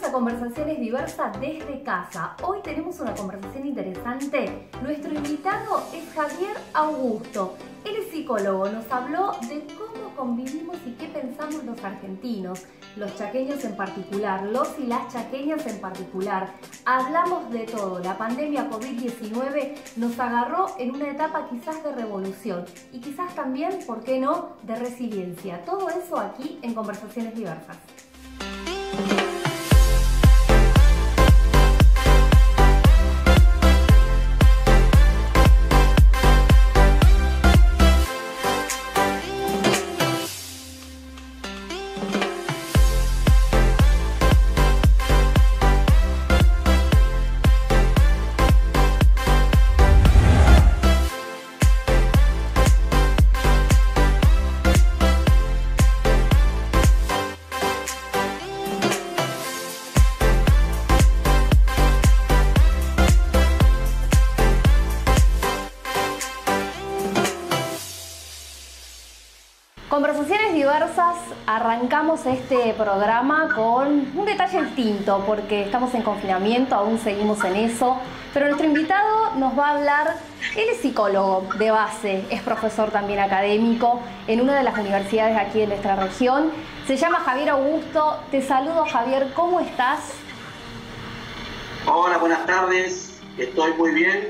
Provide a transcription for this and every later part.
a Conversaciones Diversas desde casa. Hoy tenemos una conversación interesante. Nuestro invitado es Javier Augusto. Él es psicólogo. Nos habló de cómo convivimos y qué pensamos los argentinos, los chaqueños en particular, los y las chaqueñas en particular. Hablamos de todo. La pandemia COVID-19 nos agarró en una etapa quizás de revolución y quizás también, ¿por qué no?, de resiliencia. Todo eso aquí en Conversaciones Diversas. Conversaciones Diversas, arrancamos este programa con un detalle distinto porque estamos en confinamiento, aún seguimos en eso, pero nuestro invitado nos va a hablar. Él es psicólogo de base, es profesor también académico en una de las universidades aquí de nuestra región. Se llama Javier Augusto. Te saludo, Javier, ¿cómo estás? Hola, buenas tardes, estoy muy bien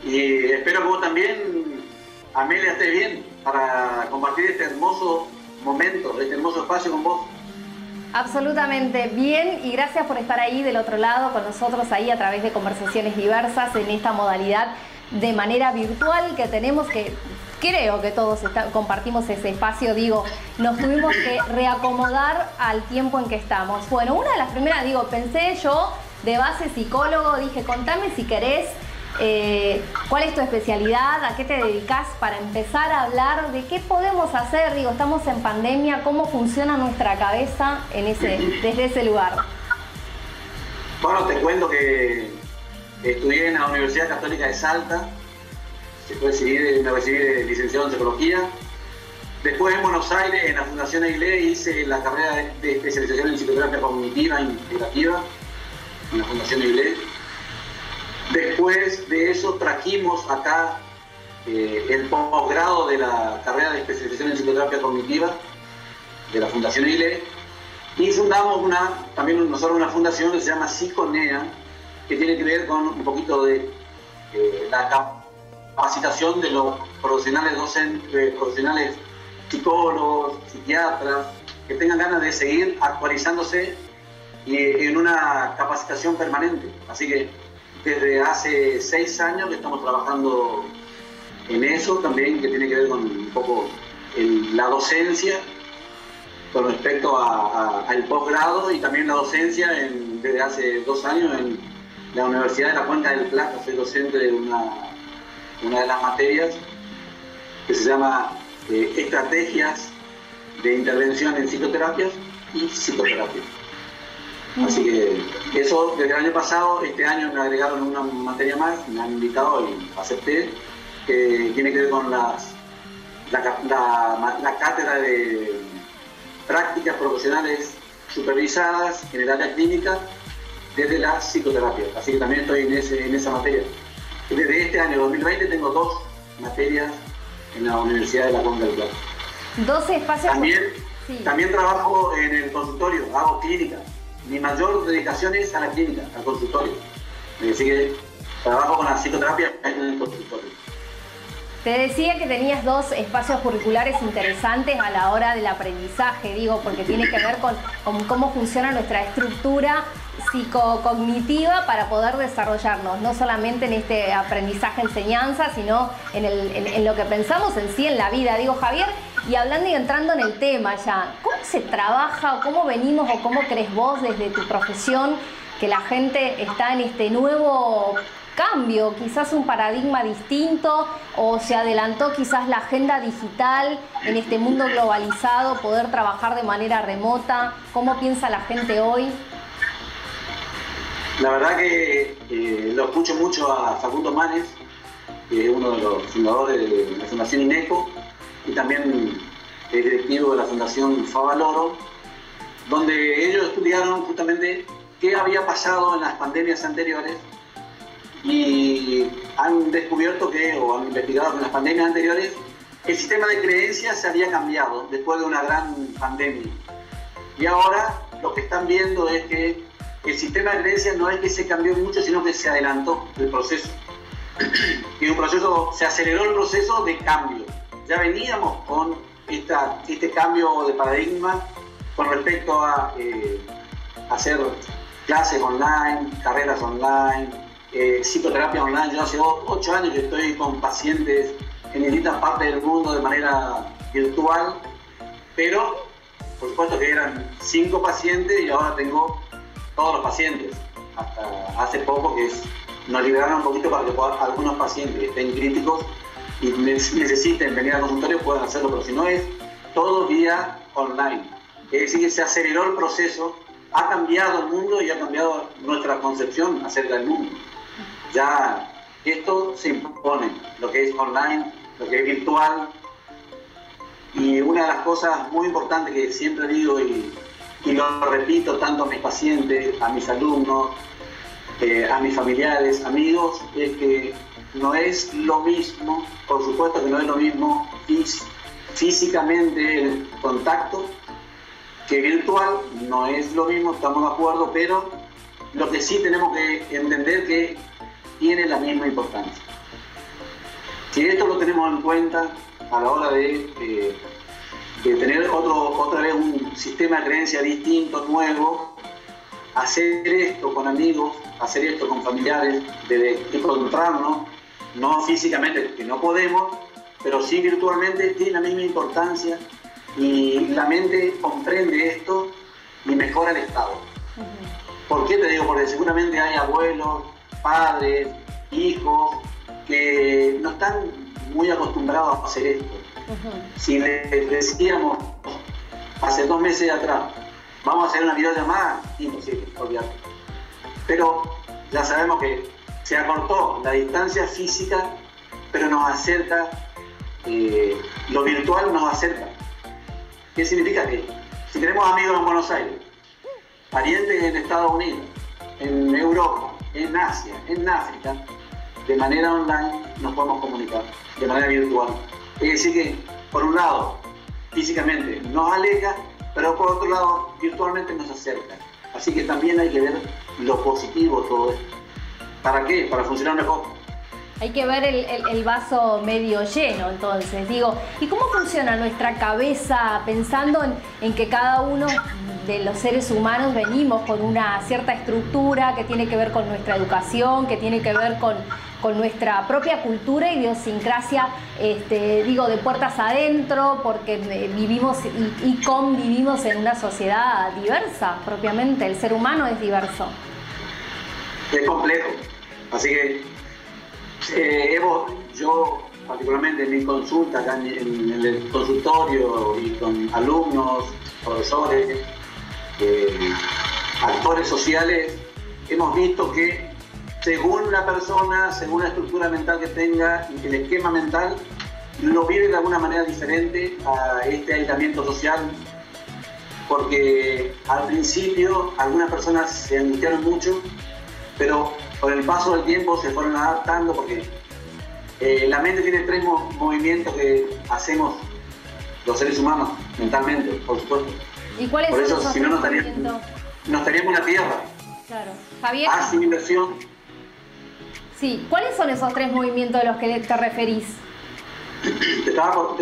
y espero que vos también, Amelia, estés bien para compartir este hermoso momento, este hermoso espacio con vos. Absolutamente bien, y gracias por estar ahí del otro lado con nosotros ahí a través de Conversaciones Diversas en esta modalidad de manera virtual que tenemos, que creo que todos compartimos ese espacio. Digo, nos tuvimos que reacomodar al tiempo en que estamos. Bueno, una de las primeras, pensé yo de base psicólogo, dije, contame si querés cuál es tu especialidad, a qué te dedicas, para empezar a hablar de qué podemos hacer. Estamos en pandemia, cómo funciona nuestra cabeza desde ese lugar. Bueno, te cuento que estudié en la Universidad Católica de Salta, me recibí de licenciado en Psicología. Después en Buenos Aires, en la Fundación Aguilé, hice la carrera de especialización en Psicoterapia Cognitiva e Integrativa en la Fundación Aguilé. Después de eso trajimos acá el posgrado de la carrera de especialización en psicoterapia cognitiva de la Fundación Aguilé y fundamos también nosotros una fundación que se llama Psiconea, que tiene que ver con un poquito de la capacitación de los profesionales docentes, profesionales psicólogos, psiquiatras, que tengan ganas de seguir actualizándose y en una capacitación permanente. Así que desde hace 6 años que estamos trabajando en eso también, que tiene que ver con un poco la docencia con respecto al posgrado y también la docencia desde hace 2 años en la Universidad de la Cuenca del Plata. Soy docente de una de las materias que se llama Estrategias de Intervención en Psicoterapias y Psicoterapia. Así que eso desde el año pasado. Este año me agregaron una materia más, me han invitado y acepté, que tiene que ver con la cátedra de prácticas profesionales supervisadas en el área clínica desde la psicoterapia. Así que también estoy en esa materia. Desde este año 2020 tengo 2 materias en la Universidad de la Cuenca del Plata. 12 espacios. También trabajo en el consultorio, hago clínica. Mi mayor dedicación es a la clínica, al consultorio. Así que trabajo con la psicoterapia en el consultorio. Te decía que tenías 2 espacios curriculares interesantes a la hora del aprendizaje, porque tiene que ver con cómo funciona nuestra estructura psicocognitiva para poder desarrollarnos, no solamente en este aprendizaje-enseñanza, sino en lo que pensamos en sí en la vida. Javier, y hablando y entrando en el tema ya, ¿cómo se trabaja o cómo venimos o cómo crees vos desde tu profesión que la gente está en este nuevo cambio, quizás un paradigma distinto, o se adelantó quizás la agenda digital en este mundo globalizado, poder trabajar de manera remota? ¿Cómo piensa la gente hoy? La verdad que lo escucho mucho a Facundo Manes, que es uno de los fundadores de la Fundación INECO, y también es directivo de la Fundación Favaloro, donde ellos estudiaron justamente qué había pasado en las pandemias anteriores y han descubierto o han investigado que en las pandemias anteriores el sistema de creencias se había cambiado después de una gran pandemia. Y ahora lo que están viendo es que el sistema de creencias no es que se cambió mucho, sino que se adelantó el proceso. Y se aceleró el proceso de cambio. Ya veníamos con este cambio de paradigma con respecto a hacer clases online, carreras online, psicoterapia online. Yo hace 8 años que estoy con pacientes en distintas partes del mundo de manera virtual, pero por supuesto que eran 5 pacientes y ahora tengo todos los pacientes. Hasta hace poco nos liberaron un poquito para que algunos pacientes que estén críticos y necesiten venir al consultorio puedan hacerlo, pero si no es todo vía online. Es decir, que se aceleró el proceso, ha cambiado el mundo y ha cambiado nuestra concepción acerca del mundo. Ya esto se impone, lo que es online, lo que es virtual. Y una de las cosas muy importantes que siempre digo y lo repito tanto a mis pacientes, a mis alumnos, a mis familiares, amigos, es que no es lo mismo, por supuesto que no es lo mismo físicamente el contacto que virtual, no es lo mismo, estamos de acuerdo, pero lo que sí tenemos que entender que tiene la misma importancia. Si esto lo tenemos en cuenta a la hora de tener otra vez un sistema de creencia distinto, nuevo, hacer esto con amigos, hacer esto con familiares, de encontrarnos, no físicamente, que no podemos, pero sí virtualmente, tiene la misma importancia y la mente comprende esto y mejora el estado. ¿Por qué te digo? Porque seguramente hay abuelos, padres, hijos que no están muy acostumbrados a hacer esto. Si les decíamos hace 2 meses atrás, vamos a hacer una videollamada, imposible, olvídate. Pero ya sabemos que se acortó la distancia física, pero nos acerca, lo virtual nos acerca. ¿Qué significa? Que si tenemos amigos en Buenos Aires, parientes en Estados Unidos, en Europa, en Asia, en África, de manera online nos podemos comunicar, de manera virtual. Es decir que, por un lado, físicamente nos aleja, pero por otro lado, virtualmente nos acerca. Así que también hay que ver lo positivo de todo esto. ¿Para qué? Para funcionar mejor. Hay que ver el vaso medio lleno, entonces. Digo, ¿y cómo funciona nuestra cabeza pensando en que cada uno de los seres humanos venimos con una cierta estructura que tiene que ver con nuestra educación, que tiene que ver con nuestra propia cultura y idiosincrasia, digo, de puertas adentro, porque vivimos y convivimos en una sociedad diversa, propiamente, el ser humano es diverso. Es complejo, así que yo particularmente en mi consulta, acá en el consultorio y con alumnos, profesores, actores sociales, hemos visto que según la persona, según la estructura mental que tenga y el esquema mental, lo vive de alguna manera diferente a este aislamiento social, porque al principio algunas personas se angustiaron mucho, pero con el paso del tiempo se fueron adaptando, porque la mente tiene 3 movimientos que hacemos los seres humanos mentalmente, por supuesto. ¿Y cuáles por son eso, esos si no, no estaríamos en la Tierra. Claro. Javier. Asimilación. Sí, ¿cuáles son esos 3 movimientos de los que te referís? Te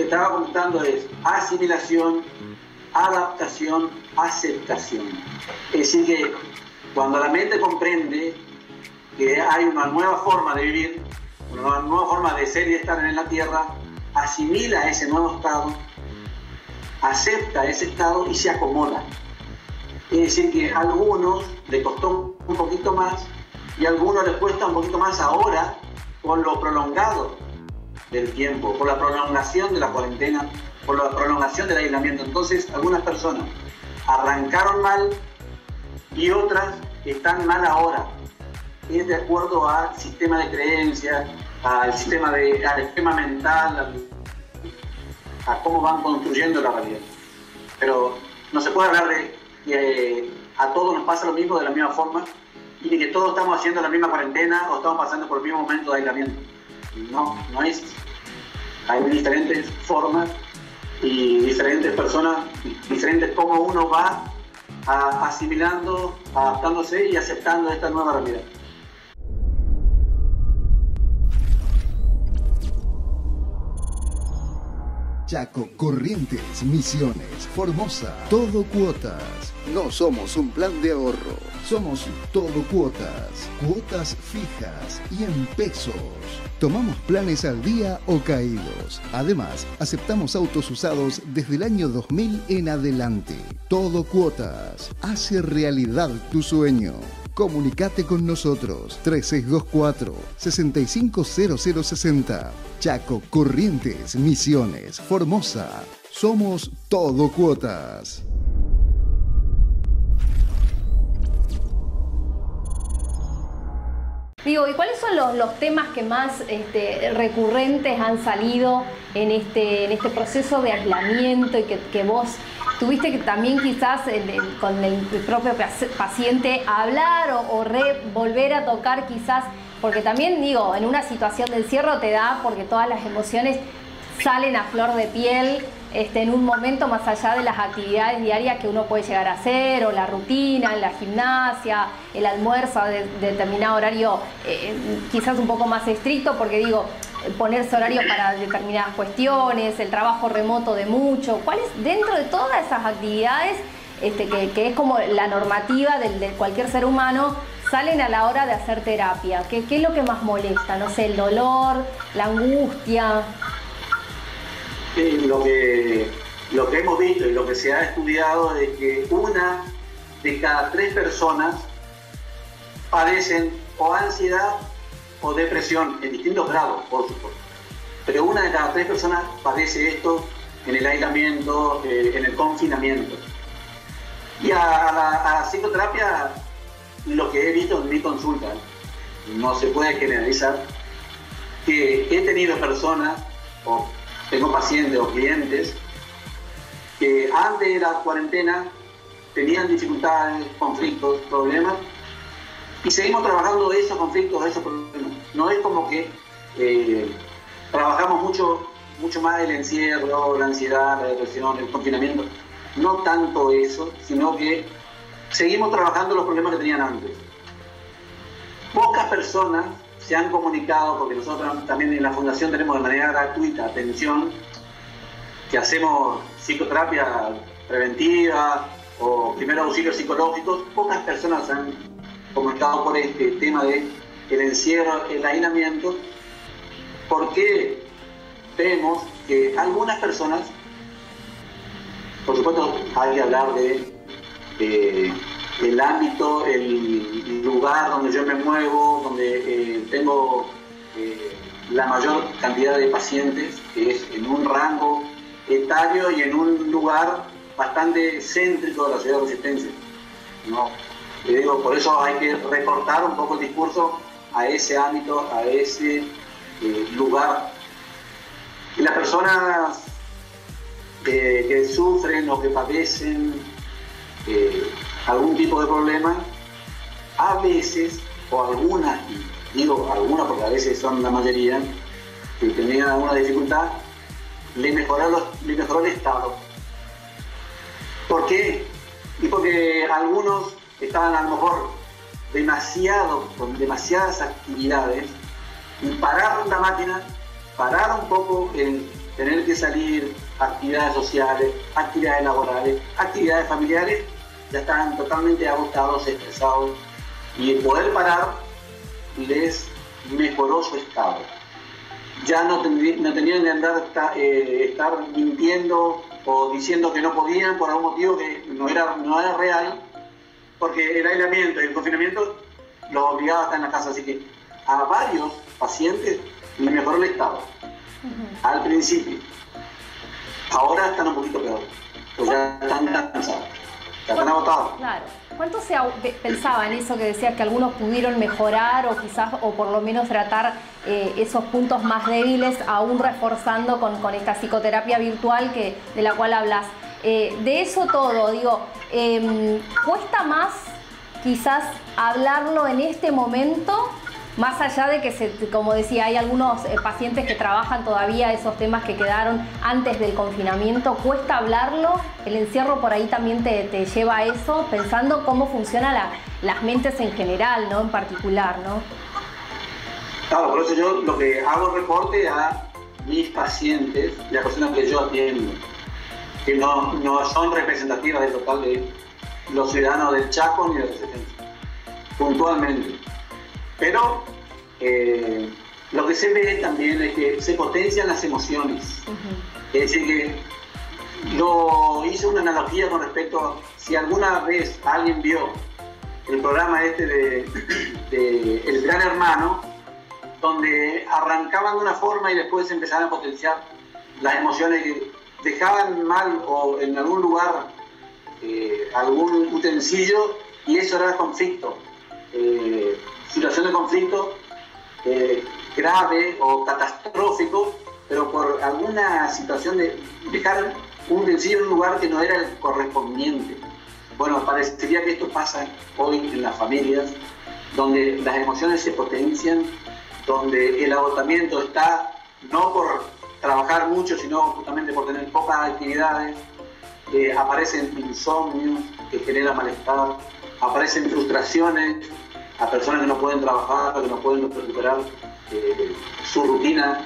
estaba contando es asimilación, adaptación, aceptación. Es decir que cuando la mente comprende que hay una nueva forma de vivir, una nueva forma de ser y estar en la Tierra, asimila ese nuevo estado, acepta ese estado y se acomoda. Es decir que a algunos les costó un poquito más y a algunos les cuesta un poquito más ahora por lo prolongado del tiempo, por la prolongación de la cuarentena, por la prolongación del aislamiento. Entonces algunas personas arrancaron mal y otras están mal ahora. Es de acuerdo al sistema de creencias, al esquema mental, a cómo van construyendo la realidad. Pero no se puede hablar de a todos nos pasa lo mismo de la misma forma y de que todos estamos haciendo la misma cuarentena o estamos pasando por el mismo momento de aislamiento. No, no es. Hay diferentes formas y diferentes personas, diferentes cómo uno va asimilando, adaptándose y aceptando esta nueva realidad. Chaco, Corrientes, Misiones, Formosa, todo cuotas. No somos un plan de ahorro, somos todo cuotas, cuotas fijas y en pesos. Tomamos planes al día o caídos. Además, aceptamos autos usados desde el año 2000 en adelante. Todo cuotas. Hace realidad tu sueño. Comunicate con nosotros 3624-650060. Chaco, Corrientes, Misiones, Formosa. Somos todo cuotas. Digo, ¿y cuáles son los temas que más recurrentes han salido en este proceso de aislamiento y que vos tuviste que también quizás con el propio paciente hablar o volver a tocar quizás? Porque también digo, en una situación de encierro te da porque todas las emociones salen a flor de piel en un momento más allá de las actividades diarias que uno puede llegar a hacer, o la rutina, la gimnasia, el almuerzo de determinado horario quizás un poco más estricto, porque digo, ponerse horario para determinadas cuestiones, el trabajo remoto de mucho. ¿Cuál es dentro de todas esas actividades que es como la normativa de cualquier ser humano, salen a la hora de hacer terapia? ¿Qué es lo que más molesta? No sé, el dolor, la angustia. Lo que hemos visto y lo que se ha estudiado es que 1 de cada 3 personas padecen o ansiedad o depresión en distintos grados, por supuesto. Pero 1 de cada 3 personas padece esto en el aislamiento, en el confinamiento. Y a la psicoterapia, lo que he visto en mi consulta, no se puede generalizar, que he tenido personas o tengo pacientes o clientes que antes de la cuarentena tenían dificultades, conflictos, problemas, y seguimos trabajando esos conflictos, esos problemas. No es como que trabajamos mucho más el encierro, la ansiedad, la depresión, el confinamiento. No tanto eso, sino que seguimos trabajando los problemas que tenían antes. Pocas personas se han comunicado, porque nosotros también en la Fundación tenemos de manera gratuita atención, que hacemos psicoterapia preventiva o primeros auxilios psicológicos. Pocas personas se han comunicado por este tema de el encierro, el aislamiento, porque vemos que algunas personas, por supuesto hay que hablar el ámbito, el lugar donde yo me muevo, donde tengo la mayor cantidad de pacientes, que es en un rango etario y en un lugar bastante céntrico de la ciudad de Resistencia, ¿no? Digo, por eso hay que recortar un poco el discurso a ese ámbito, a ese lugar. Y las personas que sufren o que padecen algún tipo de problema, a veces, o algunas, digo algunas porque a veces son la mayoría, que tenían alguna dificultad, le mejoró el estado. ¿Por qué? Y porque algunos estaban a lo mejor con demasiadas actividades, y parar la máquina, parar un poco el tener que salir, actividades sociales, actividades laborales, actividades familiares, ya estaban totalmente agotados, estresados, y el poder parar les mejoró su estado. Ya no tenían que andar estar mintiendo o diciendo que no podían por algún motivo que no era real, porque el aislamiento y el confinamiento los obligaba a estar en la casa. Así que a varios pacientes les mejoró el estado al principio. Ahora están un poquito peor, pues ya están cansados, ya están agotados. Claro. ¿Cuánto se pensaba en eso que decías que algunos pudieron mejorar o quizás, o por lo menos tratar esos puntos más débiles, aún reforzando con esta psicoterapia virtual de la cual hablas? De eso todo, digo, ¿Cuesta más quizás hablarlo en este momento? Más allá de que, como decía, hay algunos pacientes que trabajan todavía esos temas que quedaron antes del confinamiento, ¿cuesta hablarlo? El encierro por ahí también te lleva a eso, pensando cómo funcionan las mentes en general, ¿no? En particular, ¿no? Claro, por eso yo lo que hago reporte a mis pacientes, las personas que yo atiendo, que no son representativas del total de los ciudadanos del Chaco ni de Resistencia, puntualmente. Pero lo que se ve también es que se potencian las emociones. Es decir, que hice una analogía con respecto a si alguna vez alguien vio el programa de El Gran Hermano, donde arrancaban de una forma y después empezaban a potenciar las emociones que dejaban mal o en algún lugar algún utensilio, y eso era conflicto. Situación de conflicto grave o catastrófico, pero por alguna situación de dejar un utensilio en un lugar que no era el correspondiente. Bueno, parecería que esto pasa hoy en las familias, donde las emociones se potencian, donde el agotamiento está no por trabajar mucho, sino justamente por tener pocas actividades. Aparecen insomnios que generan malestar, aparecen frustraciones a personas que no pueden trabajar, que no pueden recuperar su rutina,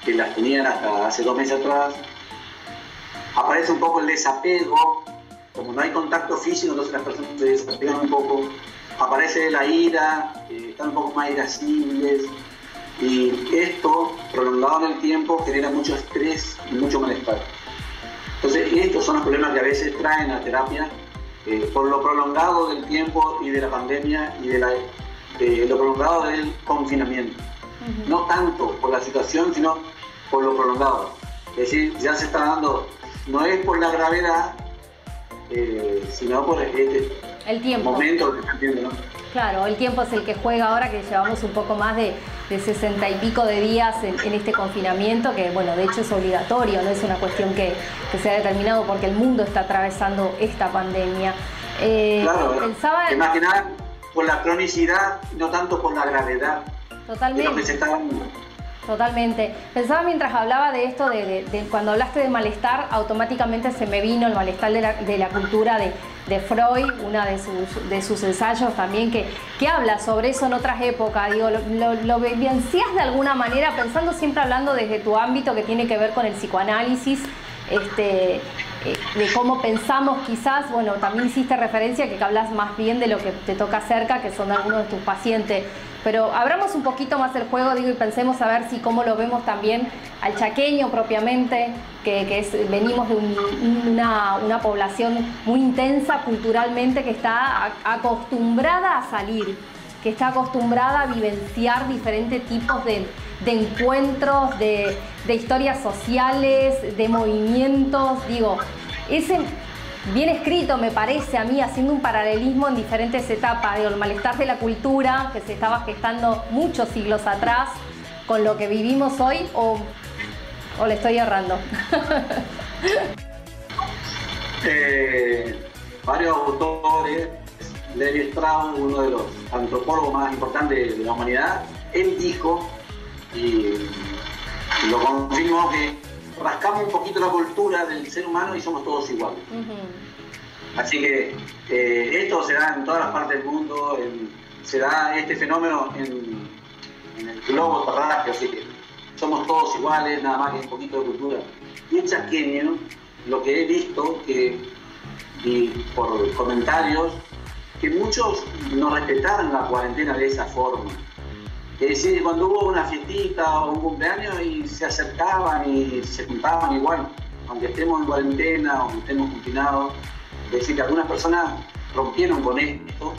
que las tenían hasta hace 2 meses atrás. Aparece un poco el desapego, como no hay contacto físico, entonces las personas se desapegan un poco. Aparece la ira, están un poco más irascibles, y esto, prolongado en el tiempo, genera mucho estrés y mucho malestar. Entonces, estos son los problemas que a veces traen a terapia, por lo prolongado del tiempo y de la pandemia y de lo prolongado del confinamiento. No tanto por la situación, sino por lo prolongado. Es decir, ya se está dando, no es por la gravedad, sino por el tiempo. Momento que están viendo, ¿no? Claro, el tiempo es el que juega ahora, que llevamos un poco más de 60 y pico de días en este confinamiento, que bueno, de hecho es obligatorio, no es una cuestión que se ha determinado porque el mundo está atravesando esta pandemia. Claro, pensaba más que nada por la cronicidad, no tanto por la gravedad. Totalmente. De lo que se está dando. Totalmente. Pensaba mientras hablaba de esto, de cuando hablaste de malestar, automáticamente se me vino el malestar de la cultura de Freud, una de sus ensayos también, que habla sobre eso en otras épocas. Digo, lo vivencias de alguna manera, pensando siempre hablando desde tu ámbito que tiene que ver con el psicoanálisis, de cómo pensamos quizás. Bueno, también hiciste referencia que hablas más bien de lo que te toca cerca, que son algunos de tus pacientes. Pero abramos un poquito más el juego, digo, y pensemos a ver si cómo lo vemos también al chaqueño propiamente, venimos de una población muy intensa culturalmente, que está acostumbrada a salir, que está acostumbrada a vivenciar diferentes tipos de encuentros, de historias sociales, de movimientos. Digo, ese bien escrito, me parece a mí, haciendo un paralelismo en diferentes etapas, digo, el malestar de la cultura que se estaba gestando muchos siglos atrás con lo que vivimos hoy, o le estoy errando. Varios autores, Levi Strauss, uno de los antropólogos más importantes de la humanidad, él dijo, y lo confirmó, que rascamos un poquito la cultura del ser humano y somos todos iguales. Así que esto se da en todas las partes del mundo, se da este fenómeno en el globo terráqueo, así que somos todos iguales, nada más que un poquito de cultura. Y el chaqueño, lo que he visto, y por comentarios, que muchos no respetaron la cuarentena de esa forma. Es decir, cuando hubo una fiestita o un cumpleaños y se acercaban y se juntaban igual, aunque estemos en cuarentena, aunque estemos confinados. Es decir, que algunas personas rompieron con esto,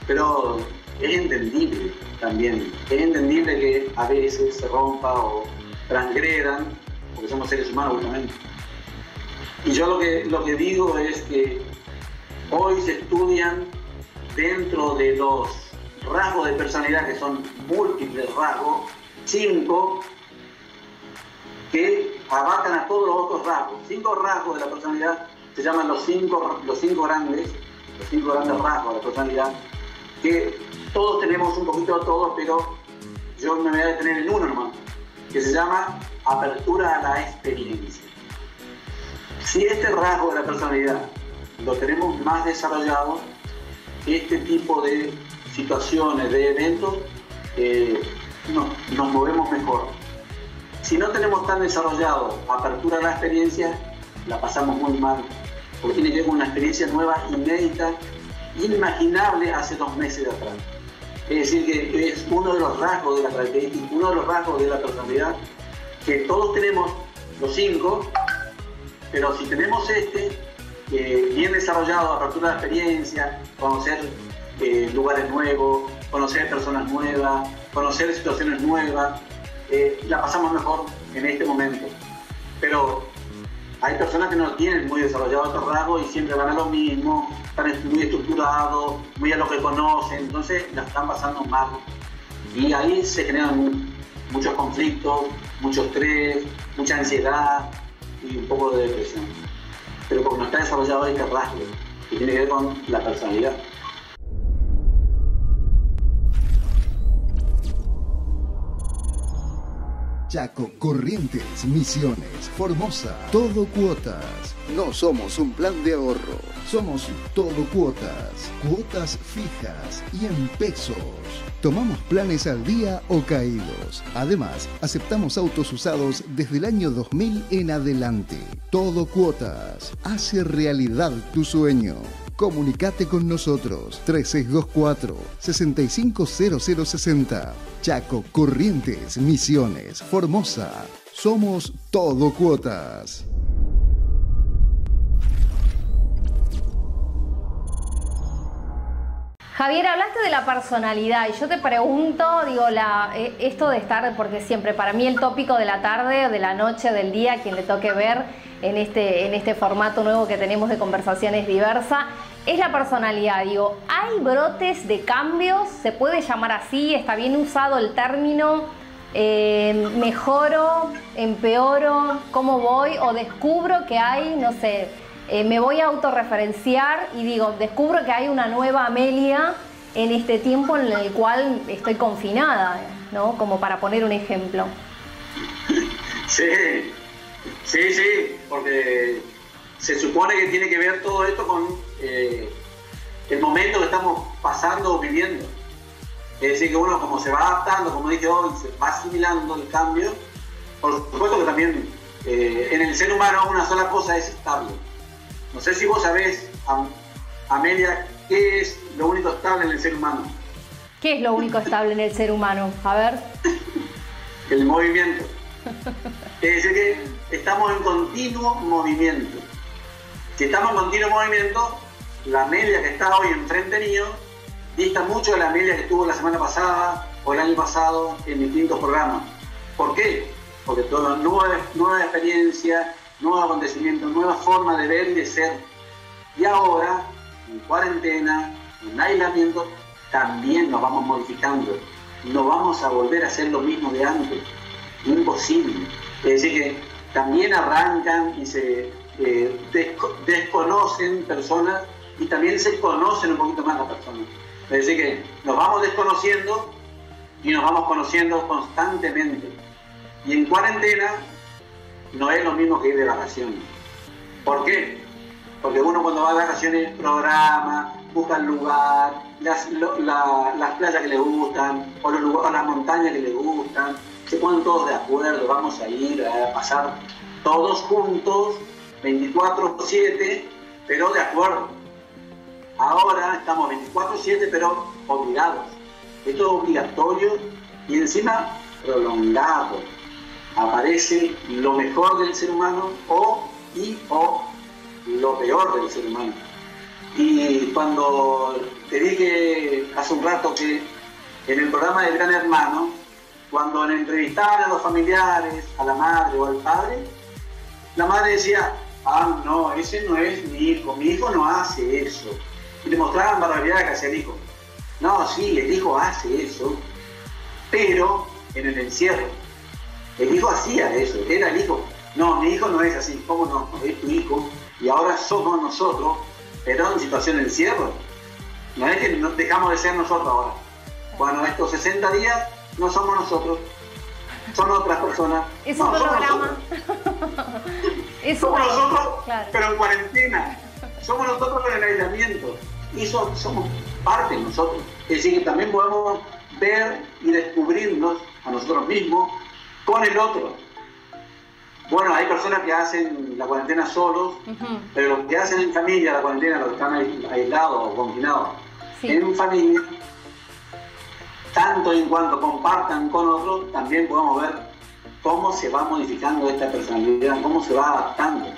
pero es entendible también. Es entendible que a veces se rompa o transgredan, porque somos seres humanos justamente. Y yo lo que digo es que hoy se estudian dentro de los rasgos de personalidad, que son múltiples rasgos, 5 que abarcan a todos los otros rasgos. 5 rasgos de la personalidad se llaman los cinco grandes rasgos de la personalidad, que todos tenemos un poquito de todo, pero yo me voy a detener en uno nomás, que se llama apertura a la experiencia. Si este rasgo de la personalidad lo tenemos más desarrollado, este tipo de situaciones, de eventos, nos movemos mejor. Si no tenemos tan desarrollado apertura a la experiencia, la pasamos muy mal, porque tiene que ver con una experiencia nueva, inédita, inimaginable hace 2 meses atrás. Es decir, que es uno de los rasgos de la característica, uno de los rasgos de la personalidad, que todos tenemos los 5, pero si tenemos bien desarrollado, apertura de experiencia, conocer lugares nuevos, conocer personas nuevas, conocer situaciones nuevas, la pasamos mejor en este momento. Pero hay personas que no tienen muy desarrollado estos rasgos y siempre van a lo mismo, están muy estructurados, muy a lo que conocen, entonces la están pasando mal. Y ahí se generan muchos conflictos, mucho estrés, mucha ansiedad y un poco de depresión. Pero porque no está desarrollado este rasgo, que tiene que ver con la personalidad. Chaco, Corrientes, Misiones, Formosa, todo cuotas. No somos un plan de ahorro, somos todo cuotas, cuotas fijas y en pesos. Tomamos planes al día o caídos. Además, aceptamos autos usados desde el año 2000 en adelante. Todo cuotas. Hace realidad tu sueño. Comunicate con nosotros 3624-650060. Chaco, Corrientes, Misiones, Formosa. Somos todo cuotas. Javier, hablaste de la personalidad y yo te pregunto, digo, esto de estar, porque siempre para mí el tópico de la tarde, de la noche, del día, quien le toque ver en este formato nuevo que tenemos de conversaciones diversas, es la personalidad. Digo, ¿hay brotes de cambios? ¿Se puede llamar así? ¿Está bien usado el término? ¿Mejoro? ¿Empeoro? ¿Cómo voy? ¿O descubro que hay, no sé, me voy a autorreferenciar y digo, descubro que hay una nueva Amelia en este tiempo en el cual estoy confinada, ¿no? Como para poner un ejemplo. Sí, porque se supone que tiene que ver todo esto con el momento que estamos pasando o viviendo. Es decir, que uno como se va adaptando, como dije hoy, se va asimilando el cambio. Por supuesto que también en el ser humano una sola cosa es estable. No sé si vos sabés, Amelia, ¿qué es lo único estable en el ser humano? ¿Qué es lo único estable en el ser humano? A ver. El movimiento. Es decir, que estamos en continuo movimiento. Si estamos en continuo movimiento, la Amelia que está hoy enfrente mío dista mucho de la Amelia que estuvo la semana pasada o el año pasado en distintos programas. ¿Por qué? Porque toda nueva experiencia, nuevos acontecimientos, nueva forma de ver y de ser. Y ahora, en cuarentena, en aislamiento, también nos vamos modificando. No vamos a volver a hacer lo mismo de antes. Imposible. Es decir, que también arrancan y se desconocen personas y también se conocen un poquito más las personas. Es decir, que nos vamos desconociendo y nos vamos conociendo constantemente. Y en cuarentena no es lo mismo que ir de vacaciones. ¿Por qué? Porque uno cuando va de vacaciones programa, busca el lugar, las playas que le gustan, o las montañas que le gustan, se ponen todos de acuerdo, vamos a ir a pasar todos juntos, 24/7, pero de acuerdo. Ahora estamos 24/7, pero obligados. Esto es obligatorio y encima prolongado. Aparece lo mejor del ser humano o lo peor del ser humano. Y cuando te dije hace un rato que en el programa de Gran Hermano, cuando le entrevistaban a los familiares, a la madre o al padre, la madre decía, no, ese no es mi hijo no hace eso. Y le mostraban barbaridades que hacía el hijo. No, sí, el hijo hace eso, pero en el encierro. El hijo hacía eso, era el hijo. no, mi hijo no es así, ¿cómo no? Es tu hijo y ahora somos nosotros, pero en situación de encierro. No es que nos dejamos de ser nosotros ahora. Bueno, estos 60 días no somos nosotros, son otras personas. Es no, un somos programa. Somos nosotros, claro. pero en cuarentena. Somos nosotros en el aislamiento. Y somos parte de nosotros. Es decir, que también podemos ver y descubrirnos a nosotros mismos con el otro. Bueno, hay personas que hacen la cuarentena solos, pero los que hacen en familia la cuarentena, los que están aislados o confinados, sí, en familia, tanto en cuanto compartan con otros, también podemos ver cómo se va modificando esta personalidad, cómo se va adaptando,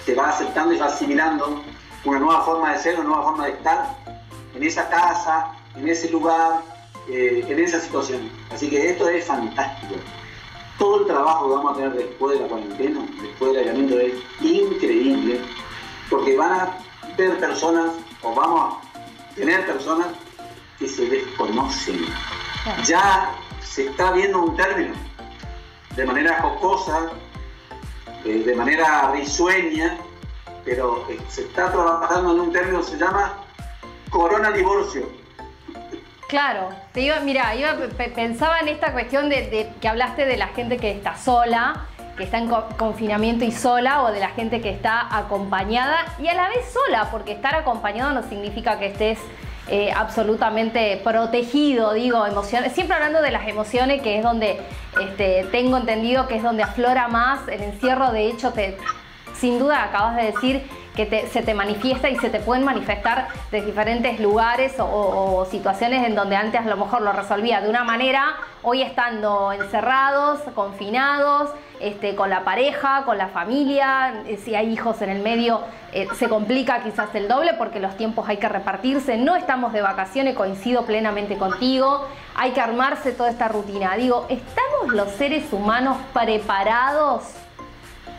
se va aceptando y va asimilando una nueva forma de ser, una nueva forma de estar en esa casa, en ese lugar, en esa situación. Así que esto es fantástico. Todo el trabajo que vamos a tener después de la cuarentena, después del aislamiento, es increíble, porque van a ver personas, o vamos a tener personas que se desconocen. Ya se está viendo un término, de manera jocosa, de manera risueña, pero se está trabajando en un término que se llama corona divorcio. Claro, pensaba en esta cuestión de que hablaste de la gente que está sola, que está en confinamiento y sola, o de la gente que está acompañada y a la vez sola, porque estar acompañado no significa que estés absolutamente protegido, digo, emociones, siempre hablando de las emociones, que es donde tengo entendido que es donde aflora más el encierro. De hecho, sin duda acabas de decir que se te manifiesta y se te pueden manifestar de diferentes lugares o situaciones en donde antes a lo mejor lo resolvía de una manera, hoy estando encerrados, confinados, con la pareja, con la familia, si hay hijos en el medio se complica quizás el doble porque los tiempos hay que repartirse, no estamos de vacaciones, coincido plenamente contigo, hay que armarse toda esta rutina. Digo, ¿estamos los seres humanos preparados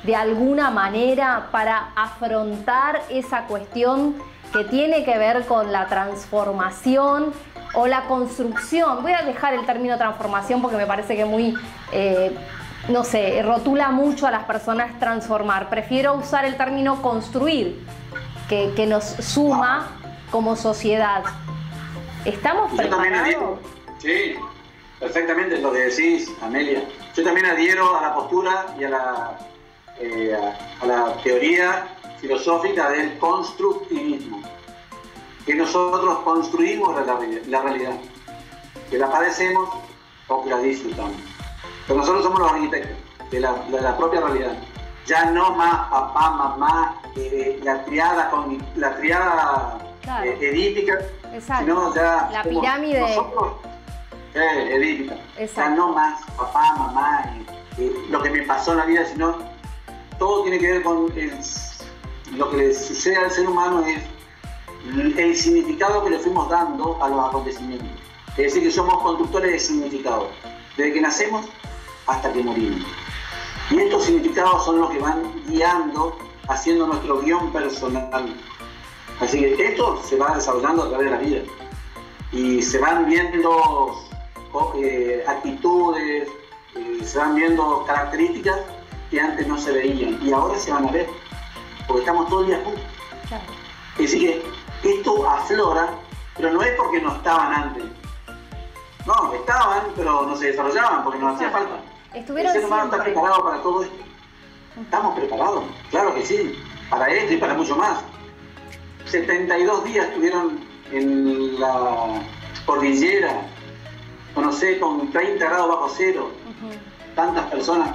de alguna manera para afrontar esa cuestión que tiene que ver con la transformación o la construcción? Voy a dejar el término transformación porque me parece que muy, no sé, rotula mucho a las personas transformar. Prefiero usar el término construir, que nos suma como sociedad. ¿Estamos preparados? Sí, perfectamente lo que decís, Amelia. Yo también adhiero a la postura y a la teoría filosófica del constructivismo, que nosotros construimos la realidad, que la padecemos o que la disfrutamos, pero nosotros somos los arquitectos de la propia realidad, ya no más papá, mamá, la triada claro, edípica, sino ya la pirámide nosotros, edípica, ya no más papá, mamá, lo que me pasó en la vida, sino todo tiene que ver con lo que le sucede al ser humano, es el significado que le fuimos dando a los acontecimientos. Es decir, que somos conductores de significado, desde que nacemos hasta que morimos. Y estos significados son los que van guiando, haciendo nuestro guión personal. Así que esto se va desarrollando a través de la vida. Y se van viendo actitudes, se van viendo características que antes no se veían y ahora se van a ver, porque estamos todo el día juntos. Claro. Es decir, que esto aflora, pero no es porque no estaban antes. No, estaban, pero no se desarrollaban porque no hacía falta. El ser humano está preparado para todo esto. Estamos preparados, claro que sí, para esto y para mucho más. 72 días estuvieron en la cordillera, no sé, con 30 grados bajo cero, tantas personas.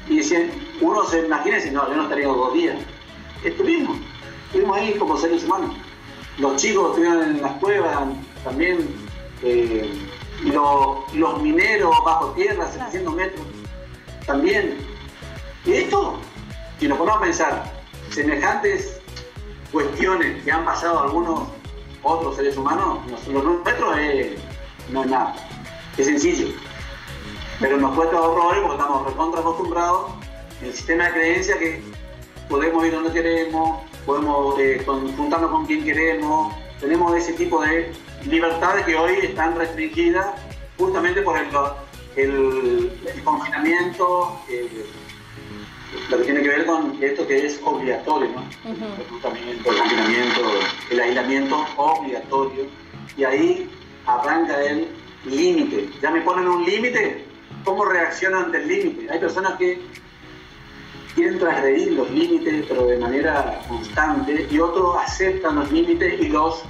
Y decían, uno se imagina y dice, no, yo no estaría 2 días. Estuvimos ahí como seres humanos. Los chicos estuvieron en las cuevas también, los mineros bajo tierra, 700 metros, también. Y esto, si nos ponemos a pensar, semejantes cuestiones que han pasado a algunos otros seres humanos, lo nuestro no es nada, es sencillo. Pero nos cuesta horrores porque estamos recontra acostumbrados en el sistema de creencia que podemos ir donde queremos, podemos juntarnos con quien queremos, tenemos ese tipo de libertades que hoy están restringidas justamente por el confinamiento, lo que tiene que ver con esto que es obligatorio, ¿no? El reclutamiento, el confinamiento, el aislamiento obligatorio. Y ahí arranca el límite. Ya me ponen un límite, ¿cómo reacciono ante el límite? Hay personas que quieren transgredir los límites, pero de manera constante, y otros aceptan los límites y los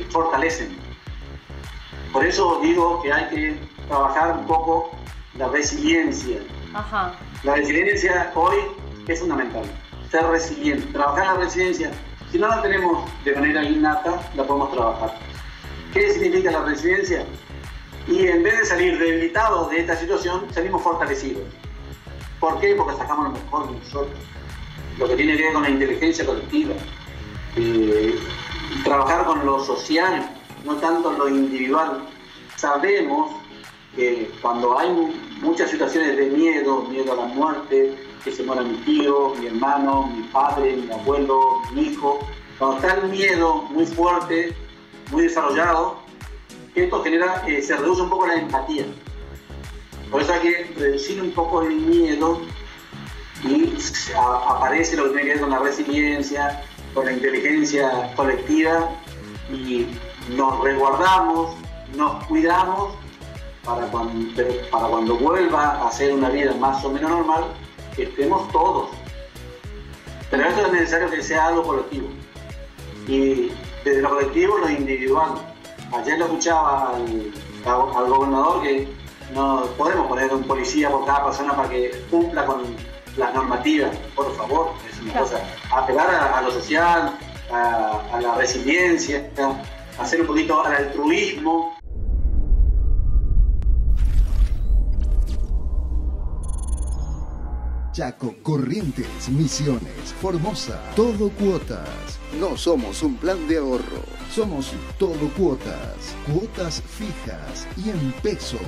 fortalecen. Por eso digo que hay que trabajar un poco la resiliencia. Ajá. La resiliencia hoy es fundamental, ser resiliente, trabajar la resiliencia. Si no la tenemos de manera innata, la podemos trabajar. ¿Qué significa la resiliencia? Y en vez de salir debilitados de esta situación, salimos fortalecidos. ¿Por qué? Porque sacamos lo mejor de nosotros. Lo que tiene que ver con la inteligencia colectiva. Trabajar con lo social, no tanto lo individual. Sabemos que cuando hay muchas situaciones de miedo a la muerte, que se muera mi tío, mi hermano, mi padre, mi abuelo, mi hijo, cuando está el miedo muy fuerte, muy desarrollado, esto genera, se reduce un poco la empatía. Por eso hay que reducir un poco el miedo y aparece lo que tiene que ver con la resiliencia, con la inteligencia colectiva, y nos resguardamos, nos cuidamos para cuando vuelva a ser una vida más o menos normal, que estemos todos. Pero esto es necesario que sea algo colectivo. Y desde lo colectivo, lo individual. Ayer lo escuchaba al gobernador que no podemos poner un policía por cada persona para que cumpla con las normativas. Por favor, es una cosa. Apelar a lo social, a la resiliencia, hacer un poquito al altruismo. Chaco, Corrientes, Misiones, Formosa, todo cuotas. No somos un plan de ahorro, somos todo cuotas, cuotas fijas y en pesos.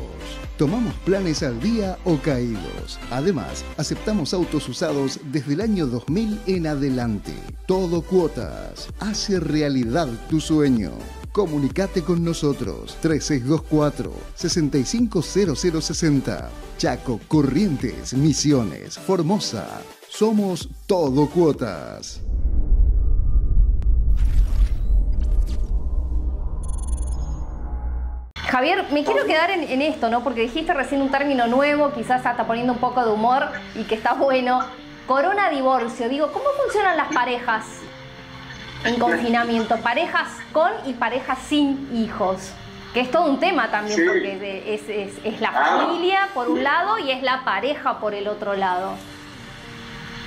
Tomamos planes al día o caídos. Además, aceptamos autos usados desde el año 2000 en adelante. Todo cuotas. Hace realidad tu sueño. Comunicate con nosotros 3624-650060. Chaco, Corrientes, Misiones, Formosa. Somos todo cuotas. Javier, me quiero quedar en esto, ¿no? Porque dijiste recién un término nuevo, quizás hasta poniendo un poco de humor y que está bueno. Corona divorcio. Digo, ¿cómo funcionan las parejas en confinamiento? Parejas con y parejas sin hijos. Que es todo un tema también, sí, porque es la familia por un lado y es la pareja por el otro lado.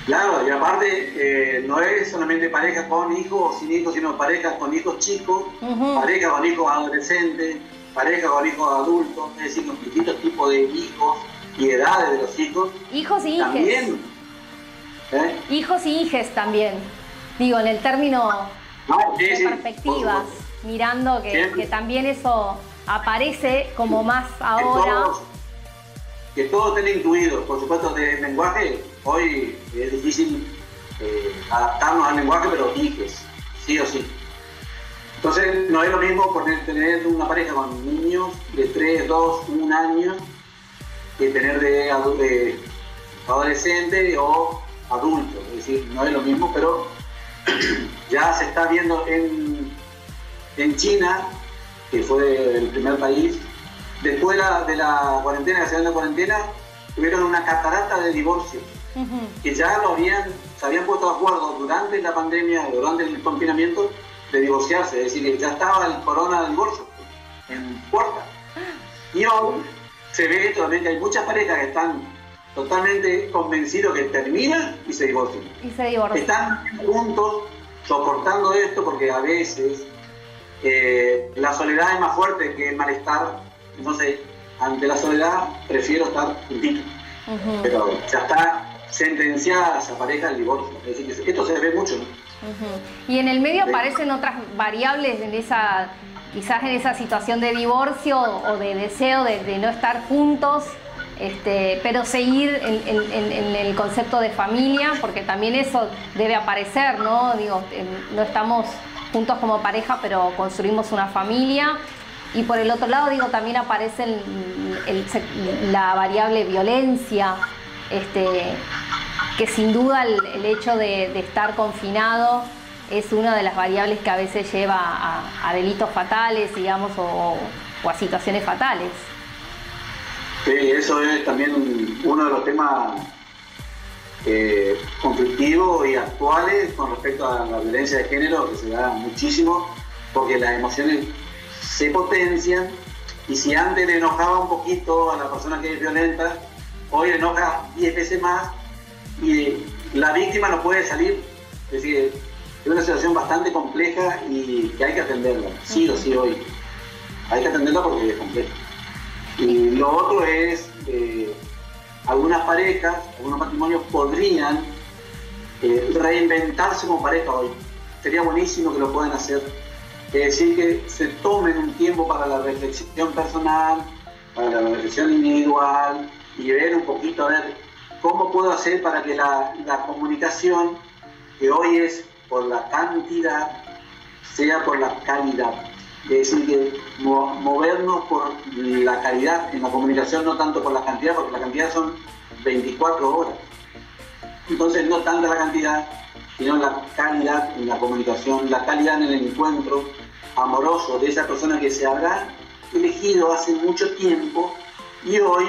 Claro, y aparte no es solamente pareja con hijos o sin hijos, sino parejas con hijos chicos, pareja con hijos adolescentes, pareja con hijos adultos, es decir, con distintos tipos de hijos y edades de los hijos. Hijos y hijes. También. Hijos y hijes también. Digo, en el término de perspectivas, mirando que también eso aparece como más ahora. Que todo esté incluido, por supuesto, del lenguaje. Hoy es difícil adaptarnos al lenguaje, pero hijes, sí o sí. Entonces, no es lo mismo tener una pareja con niños de 3, 2, 1 año que tener de adolescente o adulto. Es decir, no es lo mismo, pero ya se está viendo en China, que fue el primer país, después de la cuarentena, la segunda cuarentena, tuvieron una catarata de divorcios, que ya se habían puesto de acuerdo durante la pandemia, durante el confinamiento, de divorciarse, es decir, que ya estaba el corona del divorcio en puerta. Y hoy se ve también que hay muchas parejas que están totalmente convencidos que terminan y se divorcian. Están juntos soportando esto porque a veces la soledad es más fuerte que el malestar. Entonces, ante la soledad prefiero estar juntito. Pero ya está sentenciada esa pareja al divorcio. Es decir, que esto se ve mucho, ¿no? Y en el medio aparecen otras variables quizás en esa situación de divorcio o de deseo de no estar juntos, pero seguir en el concepto de familia, porque también eso debe aparecer, ¿no? Digo, no estamos juntos como pareja, pero construimos una familia. Y por el otro lado, digo, también aparece la variable violencia, que sin duda el hecho de estar confinado es una de las variables que a veces lleva a delitos fatales, digamos, o a situaciones fatales. Sí, eso es también uno de los temas conflictivos y actuales con respecto a la violencia de género, que se da muchísimo, porque las emociones se potencian, y si antes le enojaba un poquito a la persona que es violenta, hoy le enoja 10 veces más, y la víctima no puede salir. Es decir, es una situación bastante compleja y que hay que atenderla, sí o sí hoy. Hay que atenderla porque es compleja. Y lo otro es, algunas parejas, algunos matrimonios podrían reinventarse como pareja hoy. Sería buenísimo que lo puedan hacer. Es decir, que se tomen un tiempo para la reflexión personal, para la reflexión individual, y ver un poquito, a ver, cómo puedo hacer para que la comunicación, que hoy es por la cantidad, sea por la calidad. Es decir, que movernos por la calidad en la comunicación, no tanto por la cantidad, porque la cantidad son 24 horas. Entonces, no tanta la cantidad, sino la calidad en la comunicación, la calidad en el encuentro amoroso de esa persona que se habrá elegido hace mucho tiempo y hoy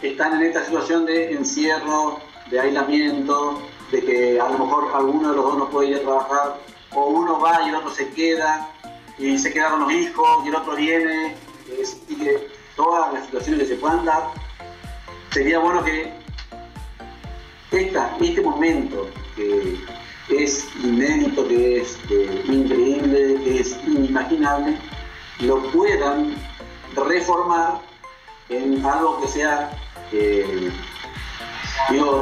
están en esta situación de encierro, de aislamiento, de que a lo mejor alguno de los dos no puede ir a trabajar, o uno va y el otro se queda, y se queda con los hijos, y el otro viene. Y que todas las situaciones que se puedan dar, sería bueno que este momento, que es inédito, que es increíble, que es inimaginable, lo puedan reformar en algo que sea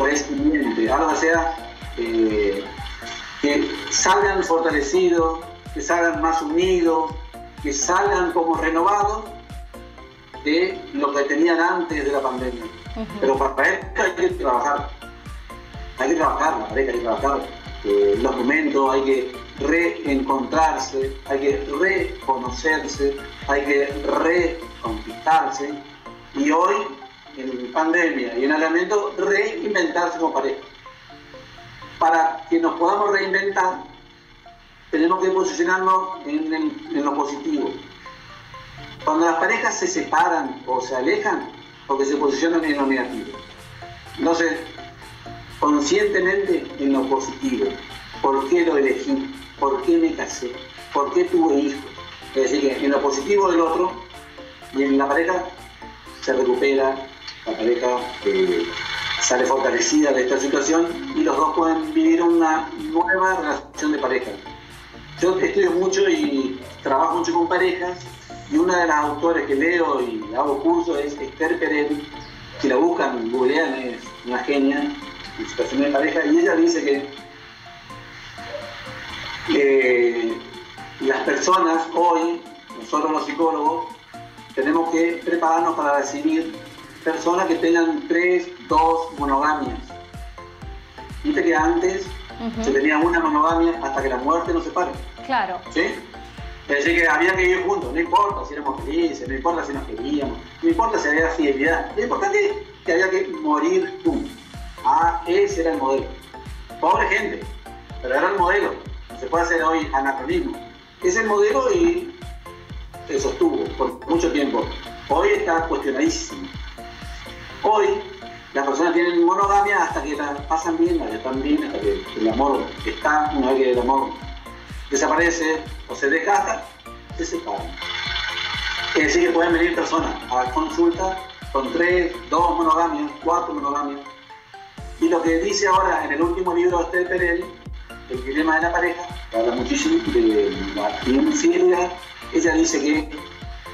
resiliente, algo que sea que salgan fortalecidos, que salgan más unidos, que salgan como renovados de lo que tenían antes de la pandemia. Pero para esto hay que trabajar, la pareja hay que trabajar los momentos, hay que reencontrarse, hay que reconocerse, hay que reconquistarse, y hoy, en pandemia y en aislamiento, reinventarse como pareja. Para que nos podamos reinventar, tenemos que posicionarnos en lo positivo. Cuando las parejas se separan o se alejan, porque se posicionan en lo negativo. Entonces, conscientemente en lo positivo. ¿Por qué lo elegí? ¿Por qué me casé? ¿Por qué tuve hijos? Es decir, que en lo positivo del otro, y en la pareja se recupera, la pareja sale fortalecida de esta situación, y los dos pueden vivir una nueva relación de pareja. Yo estudio mucho y trabajo mucho con parejas, y una de las autores que leo y hago cursos es Esther Perel. Si la buscan, googlean, es una genia en situaciones de pareja, y ella dice que las personas hoy, nosotros los psicólogos, tenemos que prepararnos para recibir personas que tengan 3, 2 monogamias. Viste que antes se tenía una monogamia hasta que la muerte nos separe. Claro. ¿Sí? Es decir, que había que vivir juntos, no importa si éramos felices, no importa si nos queríamos, no importa si había fidelidad, lo importante es que había que morir juntos. Ese era el modelo. Pobre gente, pero era el modelo. Se puede hacer hoy anacronismo. Es el modelo y se sostuvo por mucho tiempo. Hoy está cuestionadísimo. Hoy las personas tienen monogamia hasta que la pasan bien, la están bien, hasta que el amor está, una vez que el amor desaparece o se desgasta, se separan. Es decir, que pueden venir personas a consulta con 3, 2 monogamias, 4 monogamias. Y lo que dice ahora en el último libro de Esther Perel, El dilema de la pareja, que habla muchísimo de Martín Silva, ella dice que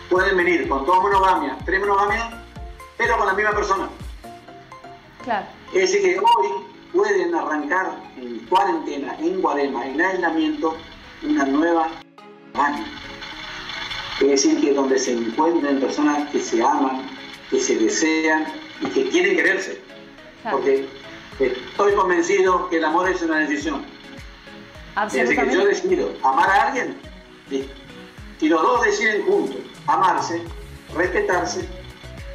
pueden venir con 2 monogamias, 3 monogamias, pero con la misma persona. Claro. Es decir, que hoy pueden arrancar en cuarentena, en Guarema, en aislamiento, una nueva año. Es decir, que donde se encuentren personas que se aman, que se desean y que quieren quererse. Claro. Porque estoy convencido que el amor es una decisión. Es decir, que yo decido amar a alguien, y los dos deciden juntos amarse, respetarse,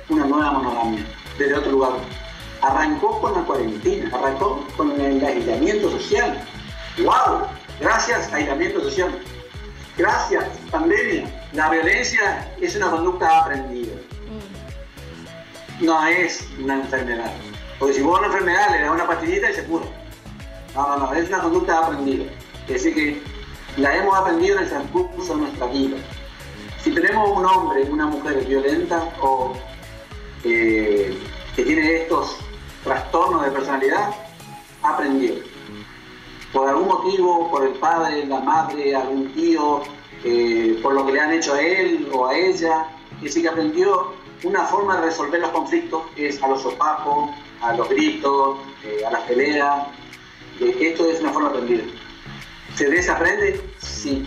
una nueva monogamia, desde otro lugar. arrancó con la cuarentena, arrancó con el aislamiento social. ¡Wow! Gracias, aislamiento social. Gracias, pandemia. La violencia es una conducta aprendida. No es una enfermedad. Porque si vos a una enfermedad le das una pastillita y se cura. No, es una conducta aprendida. Es decir, que la hemos aprendido en el transcurso de nuestra vida. Si tenemos un hombre, una mujer violenta o que tiene estos trastornos de personalidad, aprendió. Por algún motivo, por el padre, la madre, algún tío, por lo que le han hecho a él o a ella, es decir, que aprendió una forma de resolver los conflictos, es a los sopapos, a los gritos, a las peleas. Esto es una forma aprendida. ¿Se desaprende? Sí.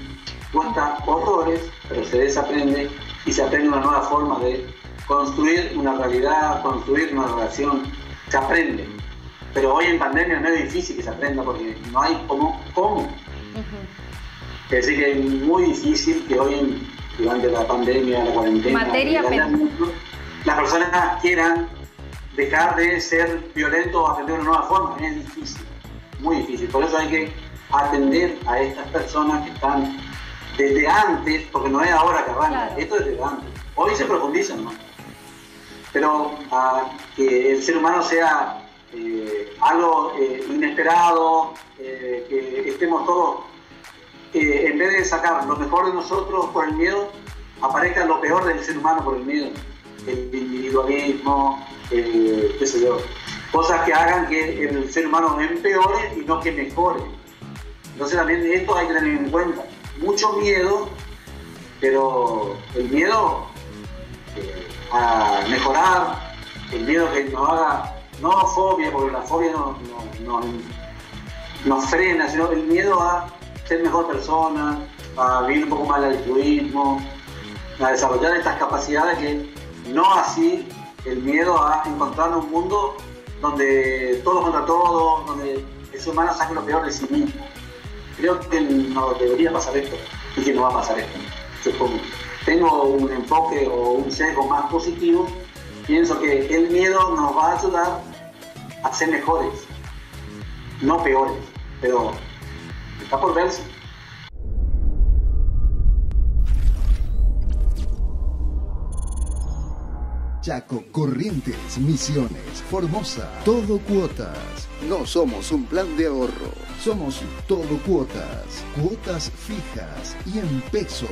Cuesta horrores, pero se desaprende y se aprende una nueva forma de construir una realidad, construir una relación. Se aprende. Pero hoy en pandemia no es difícil que se aprenda porque no hay cómo. Es decir, que es muy difícil que hoy, durante la pandemia, la cuarentena, las personas quieran dejar de ser violentos o aprender una nueva forma. Es difícil, muy difícil. Por eso hay que atender a estas personas que están desde antes, porque no es ahora que arranca, claro. Esto es desde antes. Hoy se profundiza, ¿no? Pero que el ser humano sea algo inesperado, que estemos todos, en vez de sacar lo mejor de nosotros por el miedo, aparezca lo peor del ser humano por el miedo. El individualismo, qué sé yo, cosas que hagan que el ser humano empeore y no que mejore. Entonces también esto hay que tener en cuenta. Mucho miedo, pero el miedo a mejorar, el miedo que nos haga, no fobia, porque la fobia nos frena, sino el miedo a ser mejor persona, a vivir un poco más el altruismo, a desarrollar estas capacidades que no así el miedo a encontrar un mundo donde todo contra todo, donde el ser humano saque lo peor de sí mismo. Creo que no debería pasar esto y que no va a pasar esto. Supongo. Tengo un enfoque o un sesgo más positivo. Pienso que el miedo nos va a ayudar a ser mejores, no peores, pero está por verse. Chaco, Corrientes, Misiones, Formosa, todo cuotas. No somos un plan de ahorro, somos todo cuotas, cuotas fijas y en pesos.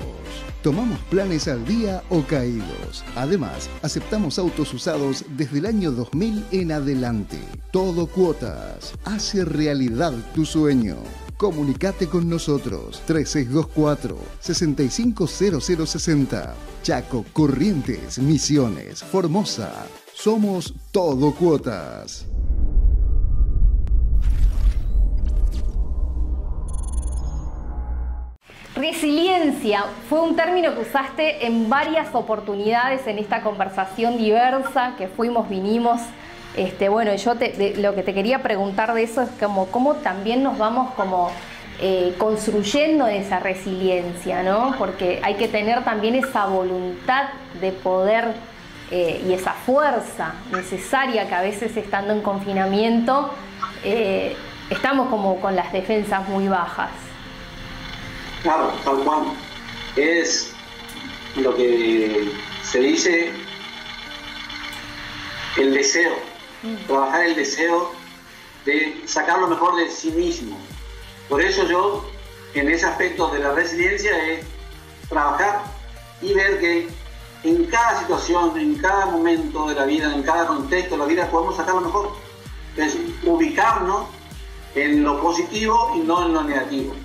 Tomamos planes al día o caídos. Además, aceptamos autos usados desde el año 2000 en adelante. Todo cuotas. Hace realidad tu sueño. Comunicate con nosotros 3624-650060. Chaco, Corrientes, Misiones, Formosa. Somos todo cuotas. Resiliencia fue un término que usaste en varias oportunidades en esta conversación diversa que fuimos, vinimos. Bueno, yo lo que te quería preguntar de eso es cómo también nos vamos construyendo esa resiliencia, ¿no? Porque hay que tener también esa voluntad de poder y esa fuerza necesaria que a veces estando en confinamiento estamos como con las defensas muy bajas. Claro, tal cual. Es lo que se dice el deseo. Trabajar el deseo de sacar lo mejor de sí mismo. Por eso yo, en ese aspecto de la resiliencia, es trabajar y ver que en cada situación, en cada momento de la vida, en cada contexto de la vida, podemos sacar lo mejor. Es ubicarnos en lo positivo y no en lo negativo.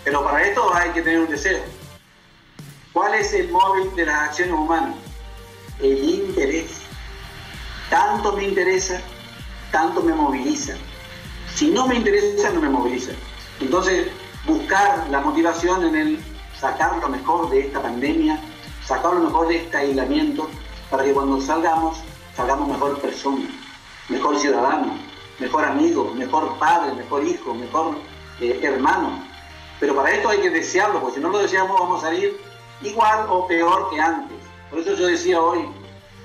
Pero para esto hay que tener un deseo. ¿Cuál es el móvil de las acciones humanas? El interés. Tanto me interesa, tanto me moviliza. Si no me interesa, no me moviliza. Entonces, buscar la motivación en el sacar lo mejor de esta pandemia, sacar lo mejor de este aislamiento, para que cuando salgamos mejor persona, mejor ciudadano, mejor amigo, mejor padre, mejor hijo, mejor hermano. Pero para esto hay que desearlo, porque si no lo deseamos vamos a salir igual o peor que antes. Por eso yo decía hoy,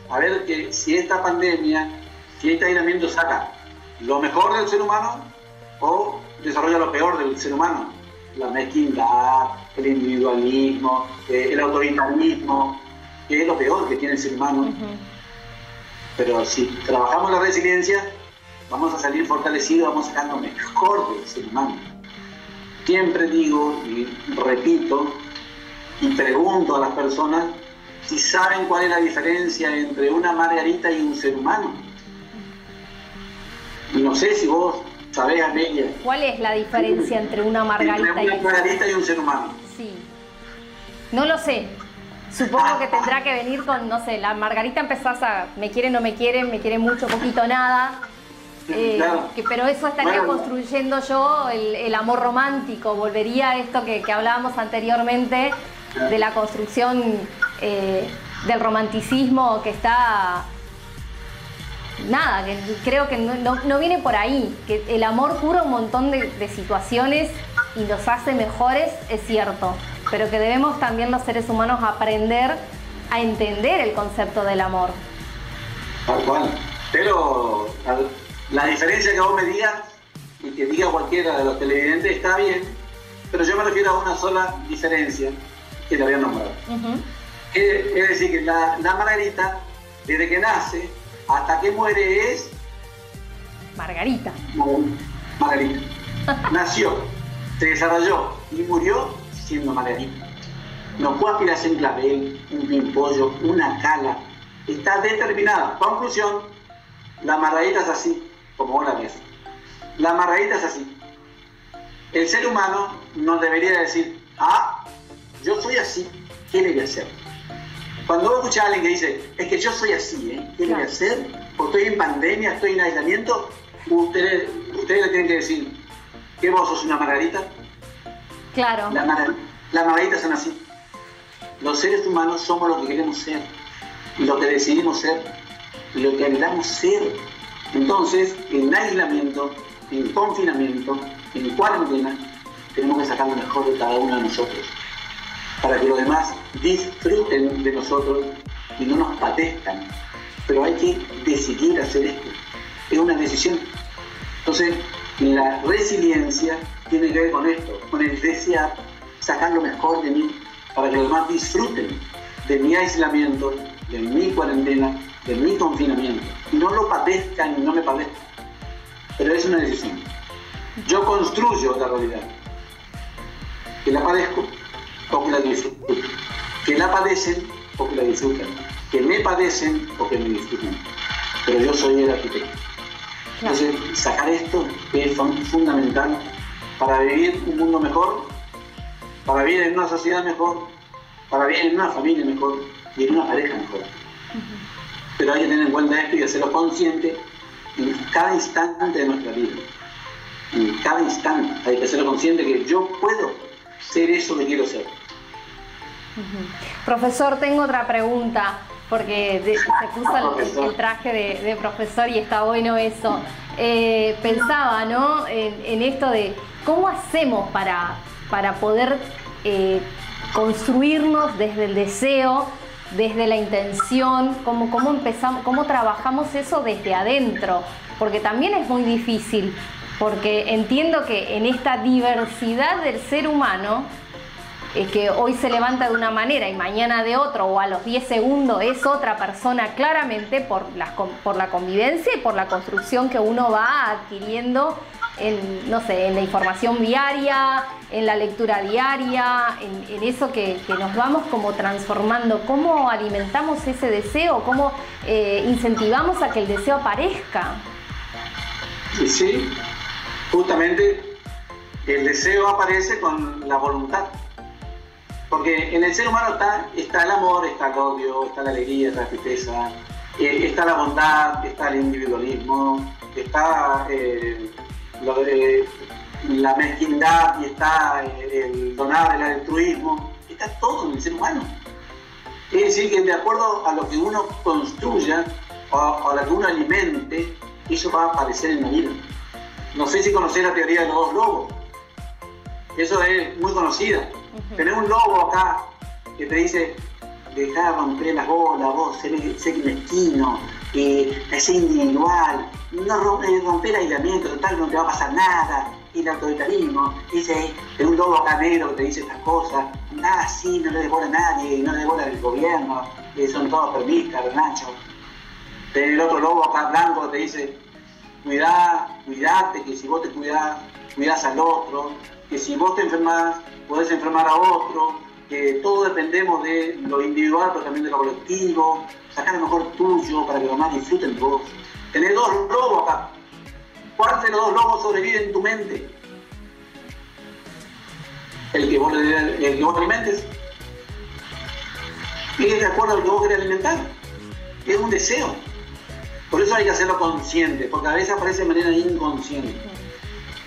a ver que si esta pandemia Si este aislamiento saca lo mejor del ser humano o desarrolla lo peor del ser humano, la mezquindad, el individualismo, el autoritarismo, que es lo peor que tiene el ser humano. Pero si trabajamos la resiliencia, vamos a salir fortalecidos, vamos a sacar lo mejor del ser humano. Siempre digo y repito y pregunto a las personas si saben cuál es la diferencia entre una margarita y un ser humano. Y no sé si vos sabés, Amelia. ¿Cuál es la diferencia entre una margarita y un ser humano? Sí. No lo sé. Supongo que tendrá que venir con, no sé, la margarita empezás a me quiere, no me quiere mucho, poquito, nada. Claro. Pero eso estaría construyendo yo el amor romántico. Volvería a esto que hablábamos anteriormente de la construcción del romanticismo que está... Nada, que creo que no viene por ahí. Que el amor cura un montón de situaciones y los hace mejores, es cierto. Pero que debemos también los seres humanos aprender a entender el concepto del amor. Tal cual. Pero la diferencia que vos me digas y que diga cualquiera de los televidentes está bien, pero yo me refiero a una sola diferencia que te había nombrado. Es decir, que la margarita, desde que nace hasta que muere, es Margarita. Margarita. Nació, se desarrolló y murió siendo margarita. No puede aspirarse un clavel, un pimpollo, una cala. Está determinada. Conclusión, la margarita es así, como vos la ves. La margarita es así. El ser humano nos debería decir, yo soy así, ¿qué le voy a hacer? Cuando vos escuchás a alguien que dice, es que yo soy así, ¿qué le voy a hacer? O estoy en pandemia, estoy en aislamiento, ustedes le tienen que decir, ¿que vos sos una margarita? Claro. Las margaritas son así. Los seres humanos somos lo que queremos ser, lo que decidimos ser, lo que anhelamos ser. Entonces, en aislamiento, en confinamiento, en cuarentena, tenemos que sacar lo mejor de cada uno de nosotros, para que los demás disfruten de nosotros y no nos padezcan. Pero hay que decidir hacer esto. Es una decisión. Entonces, la resiliencia tiene que ver con esto, con el desear sacar lo mejor de mí, para que los demás disfruten de mi aislamiento, de mi cuarentena, de mi confinamiento. Y no lo padezcan y no me padezcan. Pero es una decisión. Yo construyo la realidad. Que la padezco o que la disfruto. Que la padecen o que la disfrutan. Que me padecen o que me disfrutan. Pero yo soy el arquitecto. Entonces, sacar esto es fundamental para vivir un mundo mejor, para vivir en una sociedad mejor, para vivir en una familia mejor y en una pareja mejor. Pero hay que tener en cuenta esto y hacerlo consciente en cada instante de nuestra vida. En cada instante hay que hacerlo consciente que yo puedo ser eso que quiero ser. Profesor, tengo otra pregunta, porque se puso el traje de profesor y está bueno eso. Pensaba, ¿no?, en esto de cómo hacemos para poder construirnos desde el deseo, desde la intención, cómo empezamos, cómo trabajamos eso desde adentro, porque también es muy difícil, porque entiendo que en esta diversidad del ser humano, que hoy se levanta de una manera y mañana de otro, o a los 10 segundos es otra persona, claramente por la convivencia y por la construcción que uno va adquiriendo en, no sé, en la información diaria, en la lectura diaria, en eso que nos vamos como transformando. ¿Cómo alimentamos ese deseo? ¿Cómo incentivamos a que el deseo aparezca? Sí, justamente el deseo aparece con la voluntad. Porque en el ser humano está el amor, está el odio, está la alegría, está la tristeza, está la bondad, está el individualismo, está la mezquindad y está el donar, el altruismo. Está todo en el ser humano. Es decir, que de acuerdo a lo que uno construya o a lo que uno alimente, eso va a aparecer en la vida. No sé si conocés la teoría de los dos lobos. Eso es muy conocida. Tenés un lobo acá que te dice, dejá de romper las bolas, vos, sé mezquino, es individual, no romper el aislamiento, total no te va a pasar nada, y el autoritarismo, dice un lobo acá negro que te dice estas cosas, nada así, no le devora a nadie, no le devora el gobierno, son todos permistas, Nacho. Tenés el otro lobo acá blanco que te dice, cuidate, que si vos te cuidás al otro, que si vos te enfermás, podés enfermar a otro, que todos dependemos de lo individual, pero también de lo colectivo, sacar lo mejor tuyo para que los demás disfruten de vos. Tenés dos lobos acá. ¿Cuál de los dos lobos sobrevive en tu mente? El que vos alimentes. Es de acuerdo al que vos querés alimentar. Es un deseo. Por eso hay que hacerlo consciente, porque a veces aparece de manera inconsciente.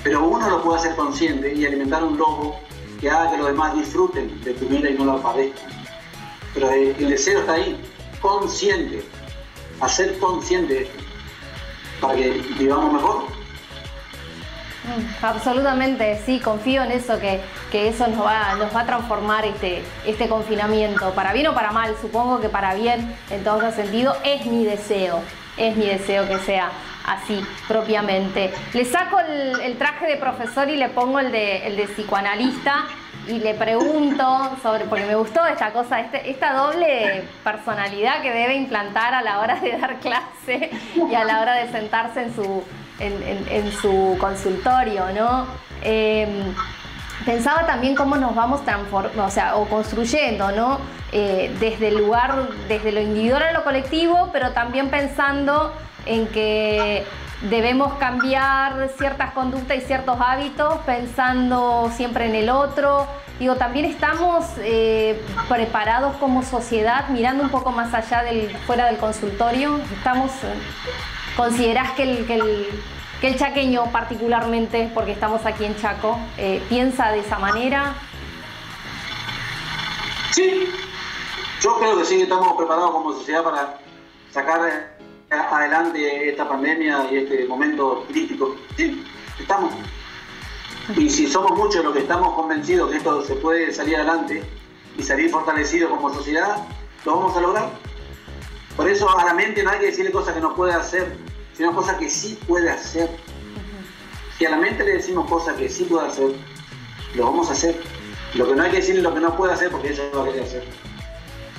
Pero uno lo puede hacer consciente y alimentar un lobo que haga que los demás disfruten de tu vida y no lo padezcan. Pero el deseo está ahí, consciente. Hacer consciente esto, para que vivamos mejor. Absolutamente, sí, confío en eso, que eso nos va a transformar este confinamiento, para bien o para mal. Supongo que para bien, en todo sentido, es mi deseo que sea así, propiamente. Le saco el traje de profesor y le pongo el de psicoanalista y le pregunto porque me gustó esta cosa, esta doble personalidad que debe implantar a la hora de dar clase y a la hora de sentarse en su consultorio, ¿no? Pensaba también cómo nos vamos transformando, o construyendo, ¿no? Desde lo individual a lo colectivo, pero también pensando en que debemos cambiar ciertas conductas y ciertos hábitos, pensando siempre en el otro. Digo, también estamos preparados como sociedad, mirando un poco más allá fuera del consultorio. ¿Considerás que el chaqueño particularmente, porque estamos aquí en Chaco, piensa de esa manera? Sí, yo creo que sí, estamos preparados como sociedad para sacar adelante esta pandemia y este momento crítico. Sí, estamos. Y si somos muchos los que estamos convencidos que esto se puede salir adelante y salir fortalecido como sociedad, lo vamos a lograr. Por eso a la mente no hay que decirle cosas que no puede hacer, sino cosas que sí puede hacer. Si a la mente le decimos cosas que sí puede hacer, lo vamos a hacer. Lo que no hay que decirle lo que no puede hacer, porque ella lo va a querer hacer.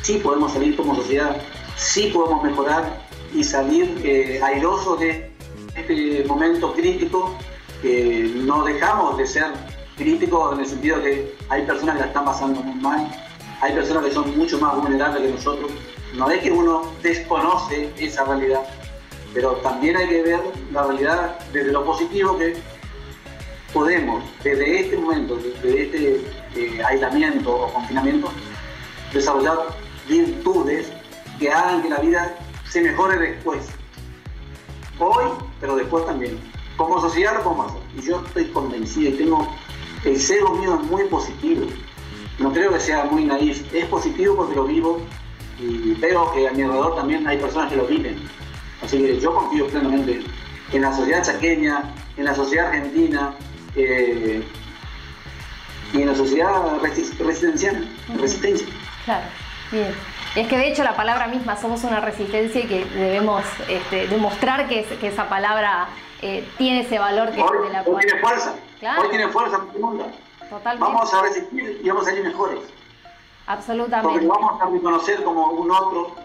Sí podemos salir como sociedad, sí podemos mejorar y salir airosos de este momento crítico. No dejamos de ser críticos en el sentido que hay personas que la están pasando muy mal, hay personas que son mucho más vulnerables que nosotros. No es que uno desconoce esa realidad, pero también hay que ver la realidad desde lo positivo, que podemos, desde este momento, desde este aislamiento o confinamiento, desarrollar virtudes que hagan que la vida se mejore después. Hoy, pero después también. Como sociedad lo podemos hacer. Y yo estoy convencido y el cero mío es muy positivo. No creo que sea muy naif. Es positivo porque lo vivo y veo que a mi alrededor también hay personas que lo viven. Así que yo confío plenamente en la sociedad chaqueña, en la sociedad argentina y en la sociedad resistencia. Claro, bien. Es que de hecho la palabra misma, somos una resistencia y que debemos demostrar que esa palabra tiene ese valor que hoy, de la hoy tiene fuerza. Claro. Hoy tiene fuerza profunda. Totalmente. Vamos a resistir y vamos a salir mejores. Absolutamente. Porque vamos a reconocer como un otro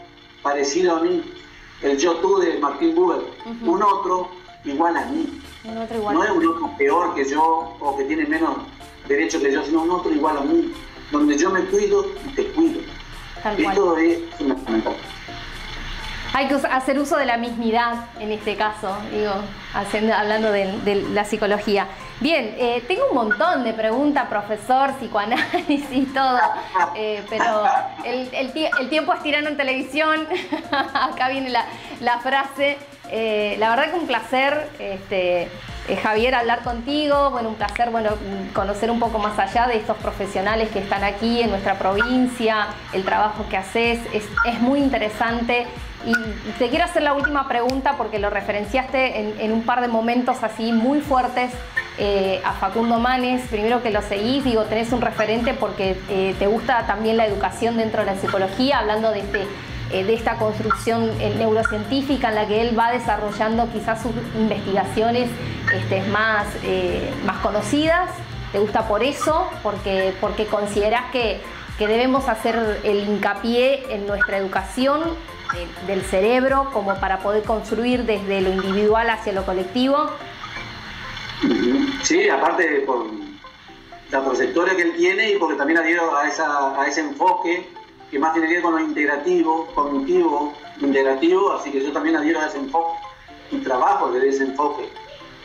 parecido a mí, el yo-tú de Martin Buber, un otro igual a mí. Un otro igual no es un otro peor que yo o que tiene menos derecho que yo, sino un otro igual a mí, donde yo me cuido y te cuido. Esto es fundamental. Hay que hacer uso de la mismidad en este caso, digo, hablando de la psicología. Bien, tengo un montón de preguntas, profesor, psicoanálisis, todo, pero el tiempo es tirano en televisión. Acá viene la frase. La verdad que un placer, Javier, hablar contigo. Bueno, un placer, conocer un poco más allá de estos profesionales que están aquí en nuestra provincia, el trabajo que haces es muy interesante. Y te quiero hacer la última pregunta porque lo referenciaste en un par de momentos así muy fuertes a Facundo Manes. Primero que lo seguís, digo, tenés un referente porque te gusta también la educación dentro de la psicología, hablando de de esta construcción neurocientífica en la que él va desarrollando quizás sus investigaciones más conocidas? ¿Te gusta por eso? Porque considerás que debemos hacer el hincapié en nuestra educación del cerebro como para poder construir desde lo individual hacia lo colectivo. Sí, aparte por la trayectoria que él tiene y porque también adhiero a ese enfoque que más tiene que ver con lo integrativo, cognitivo, integrativo, así que yo también adhiero a ese enfoque y trabajo desde ese enfoque.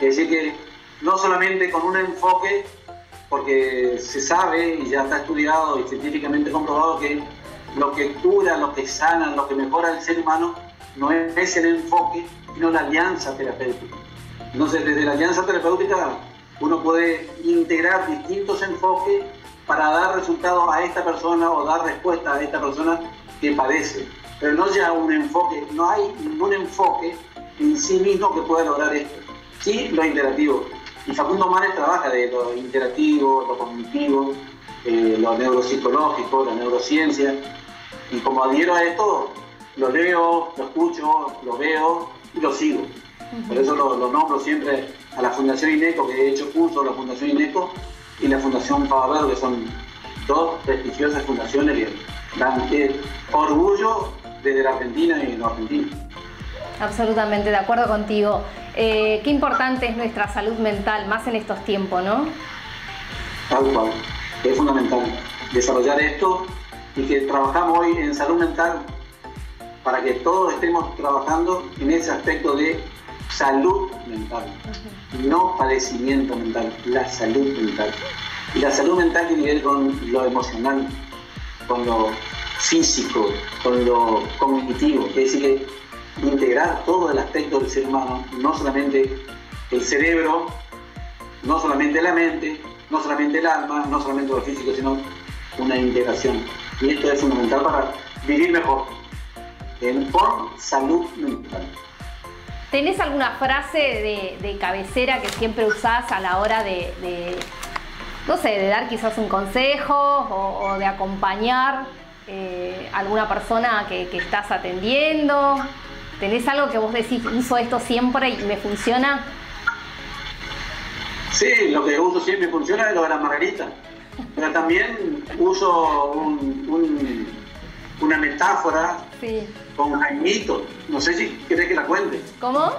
Es decir que no solamente con un enfoque, porque se sabe y ya está estudiado y científicamente comprobado que lo que cura, lo que sana, lo que mejora el ser humano no es el enfoque, sino la alianza terapéutica. Entonces, desde la alianza terapéutica uno puede integrar distintos enfoques para dar resultados a esta persona o dar respuesta a esta persona que padece. Pero no ya un enfoque, no hay ningún enfoque en sí mismo que pueda lograr esto. Sí, lo interactivo. Y Facundo Mares trabaja de lo interactivo, lo cognitivo, lo neuropsicológico, la neurociencia. Y como adhiero a esto, lo leo, lo escucho, lo veo y lo sigo. Por eso lo nombro siempre a la Fundación INECO, que he hecho curso, la Fundación INECO y la Fundación Faber, que son dos prestigiosas fundaciones que dan orgullo desde la Argentina y los argentinos. Absolutamente, de acuerdo contigo. Qué importante es nuestra salud mental, más en estos tiempos, ¿no? Tal cual. Es fundamental desarrollar esto y que trabajamos hoy en salud mental para que todos estemos trabajando en ese aspecto de salud mental, no padecimiento mental, la salud mental. Y la salud mental tiene que ver con lo emocional, con lo físico, con lo cognitivo, es decir, que integrar todo el aspecto del ser humano, no solamente el cerebro, no solamente la mente, no solamente el alma, no solamente lo físico, sino una integración. Y esto es fundamental para vivir mejor, con salud mental. ¿Tenés alguna frase de cabecera que siempre usás a la hora de no sé, de dar quizás un consejo o de acompañar alguna persona que estás atendiendo? ¿Tenés algo que vos decís, uso esto siempre y me funciona? Sí, lo que uso siempre funciona es lo de la margarita. Pero también uso una metáfora con Jaimito. No sé si querés que la cuente. ¿Cómo?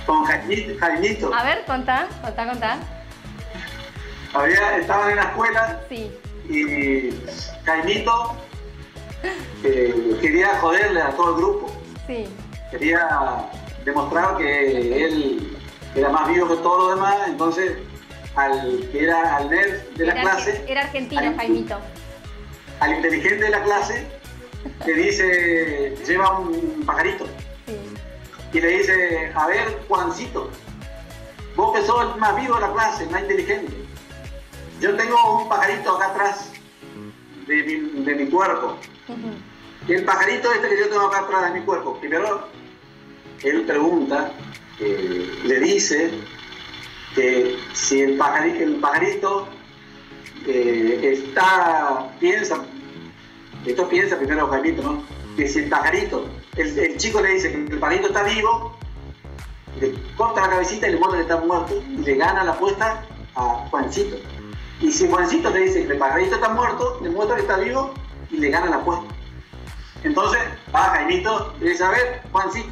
Con Jaimito. A ver, contá. Estaban en la escuela y Jaimito quería joderle a todo el grupo. Quería demostrar que él era más vivo que todos los demás, entonces al nerd de la clase... Era argentino, Jaimito. Al inteligente de la clase le dice, lleva un pajarito. Y le dice, a ver, Juancito, vos que sos el más vivo de la clase, más inteligente, yo tengo un pajarito acá atrás de mi cuerpo. Y el pajarito este que yo tengo acá atrás de mi cuerpo, primero él pregunta, le dice que si el pajarito piensa primero Jaimito, ¿no? Que si el pajarito, el chico le dice que el pajarito está vivo, le corta la cabecita y le muestra que está muerto y le gana la apuesta a Juancito. Y si Juancito le dice que el pajarito está muerto, le muestra que está vivo y le gana la apuesta. Entonces va Jaimito y le dice, a ver, Juancito,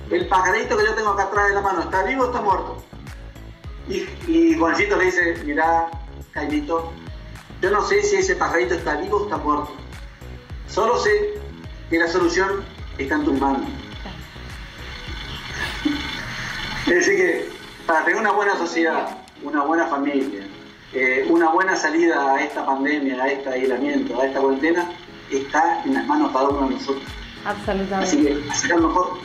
el pajarito que yo tengo acá atrás de la mano, ¿está vivo o está muerto? Y Juancito le dice, mirá, Jaimito, yo no sé si ese pajarito está vivo o está muerto. Solo sé que la solución está en tus manos. Es decir que para tener una buena sociedad, una buena familia, una buena salida a esta pandemia, a este aislamiento, a esta cuarentena, está en las manos de cada uno de nosotros. Absolutamente. Así que hacer lo mejor.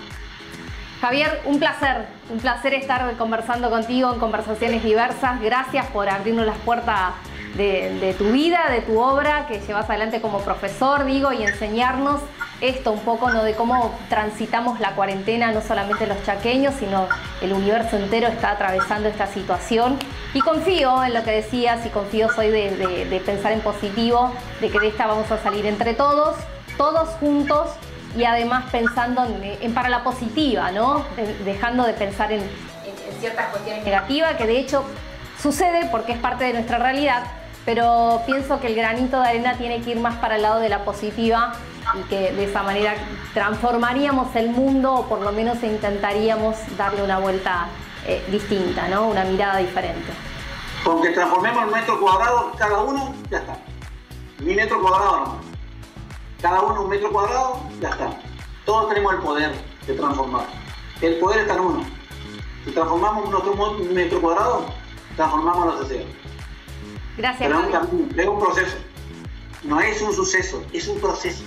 Javier, un placer estar conversando contigo en conversaciones diversas. Gracias por abrirnos las puertas de tu vida, de tu obra que llevas adelante como profesor, y enseñarnos esto un poco, ¿no?, de cómo transitamos la cuarentena, no solamente los chaqueños, sino el universo entero está atravesando esta situación. Y confío en lo que decías y soy de pensar en positivo, de que de esta vamos a salir entre todos. todos juntos y además pensando para la positiva, ¿no? Dejando de pensar en ciertas cuestiones negativas, que de hecho sucede porque es parte de nuestra realidad, pero pienso que el granito de arena tiene que ir más para el lado de la positiva y que de esa manera transformaríamos el mundo, o por lo menos intentaríamos darle una vuelta distinta, ¿no? Una mirada diferente. Con que transformemos el metro cuadrado cada uno, ya está. Ni metro cuadrado no. Cada uno un metro cuadrado, ya está. Todos tenemos el poder de transformar. El poder está en uno. Si transformamos nuestro metro cuadrado, transformamos la sociedad. Gracias. Pero es un proceso. No es un suceso, es un proceso.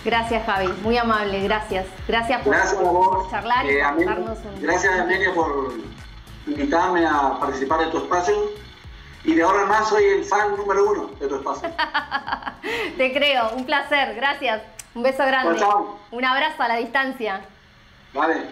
Gracias, Javi. Muy amable, gracias. Gracias por charlar y por darnos un... Gracias, Amelia, por invitarme a participar de tu espacio. Y de ahora en más soy el fan número 1 de tu espacio. Te creo, un placer, gracias. Un beso grande. Chao, chao. Un abrazo a la distancia. Vale.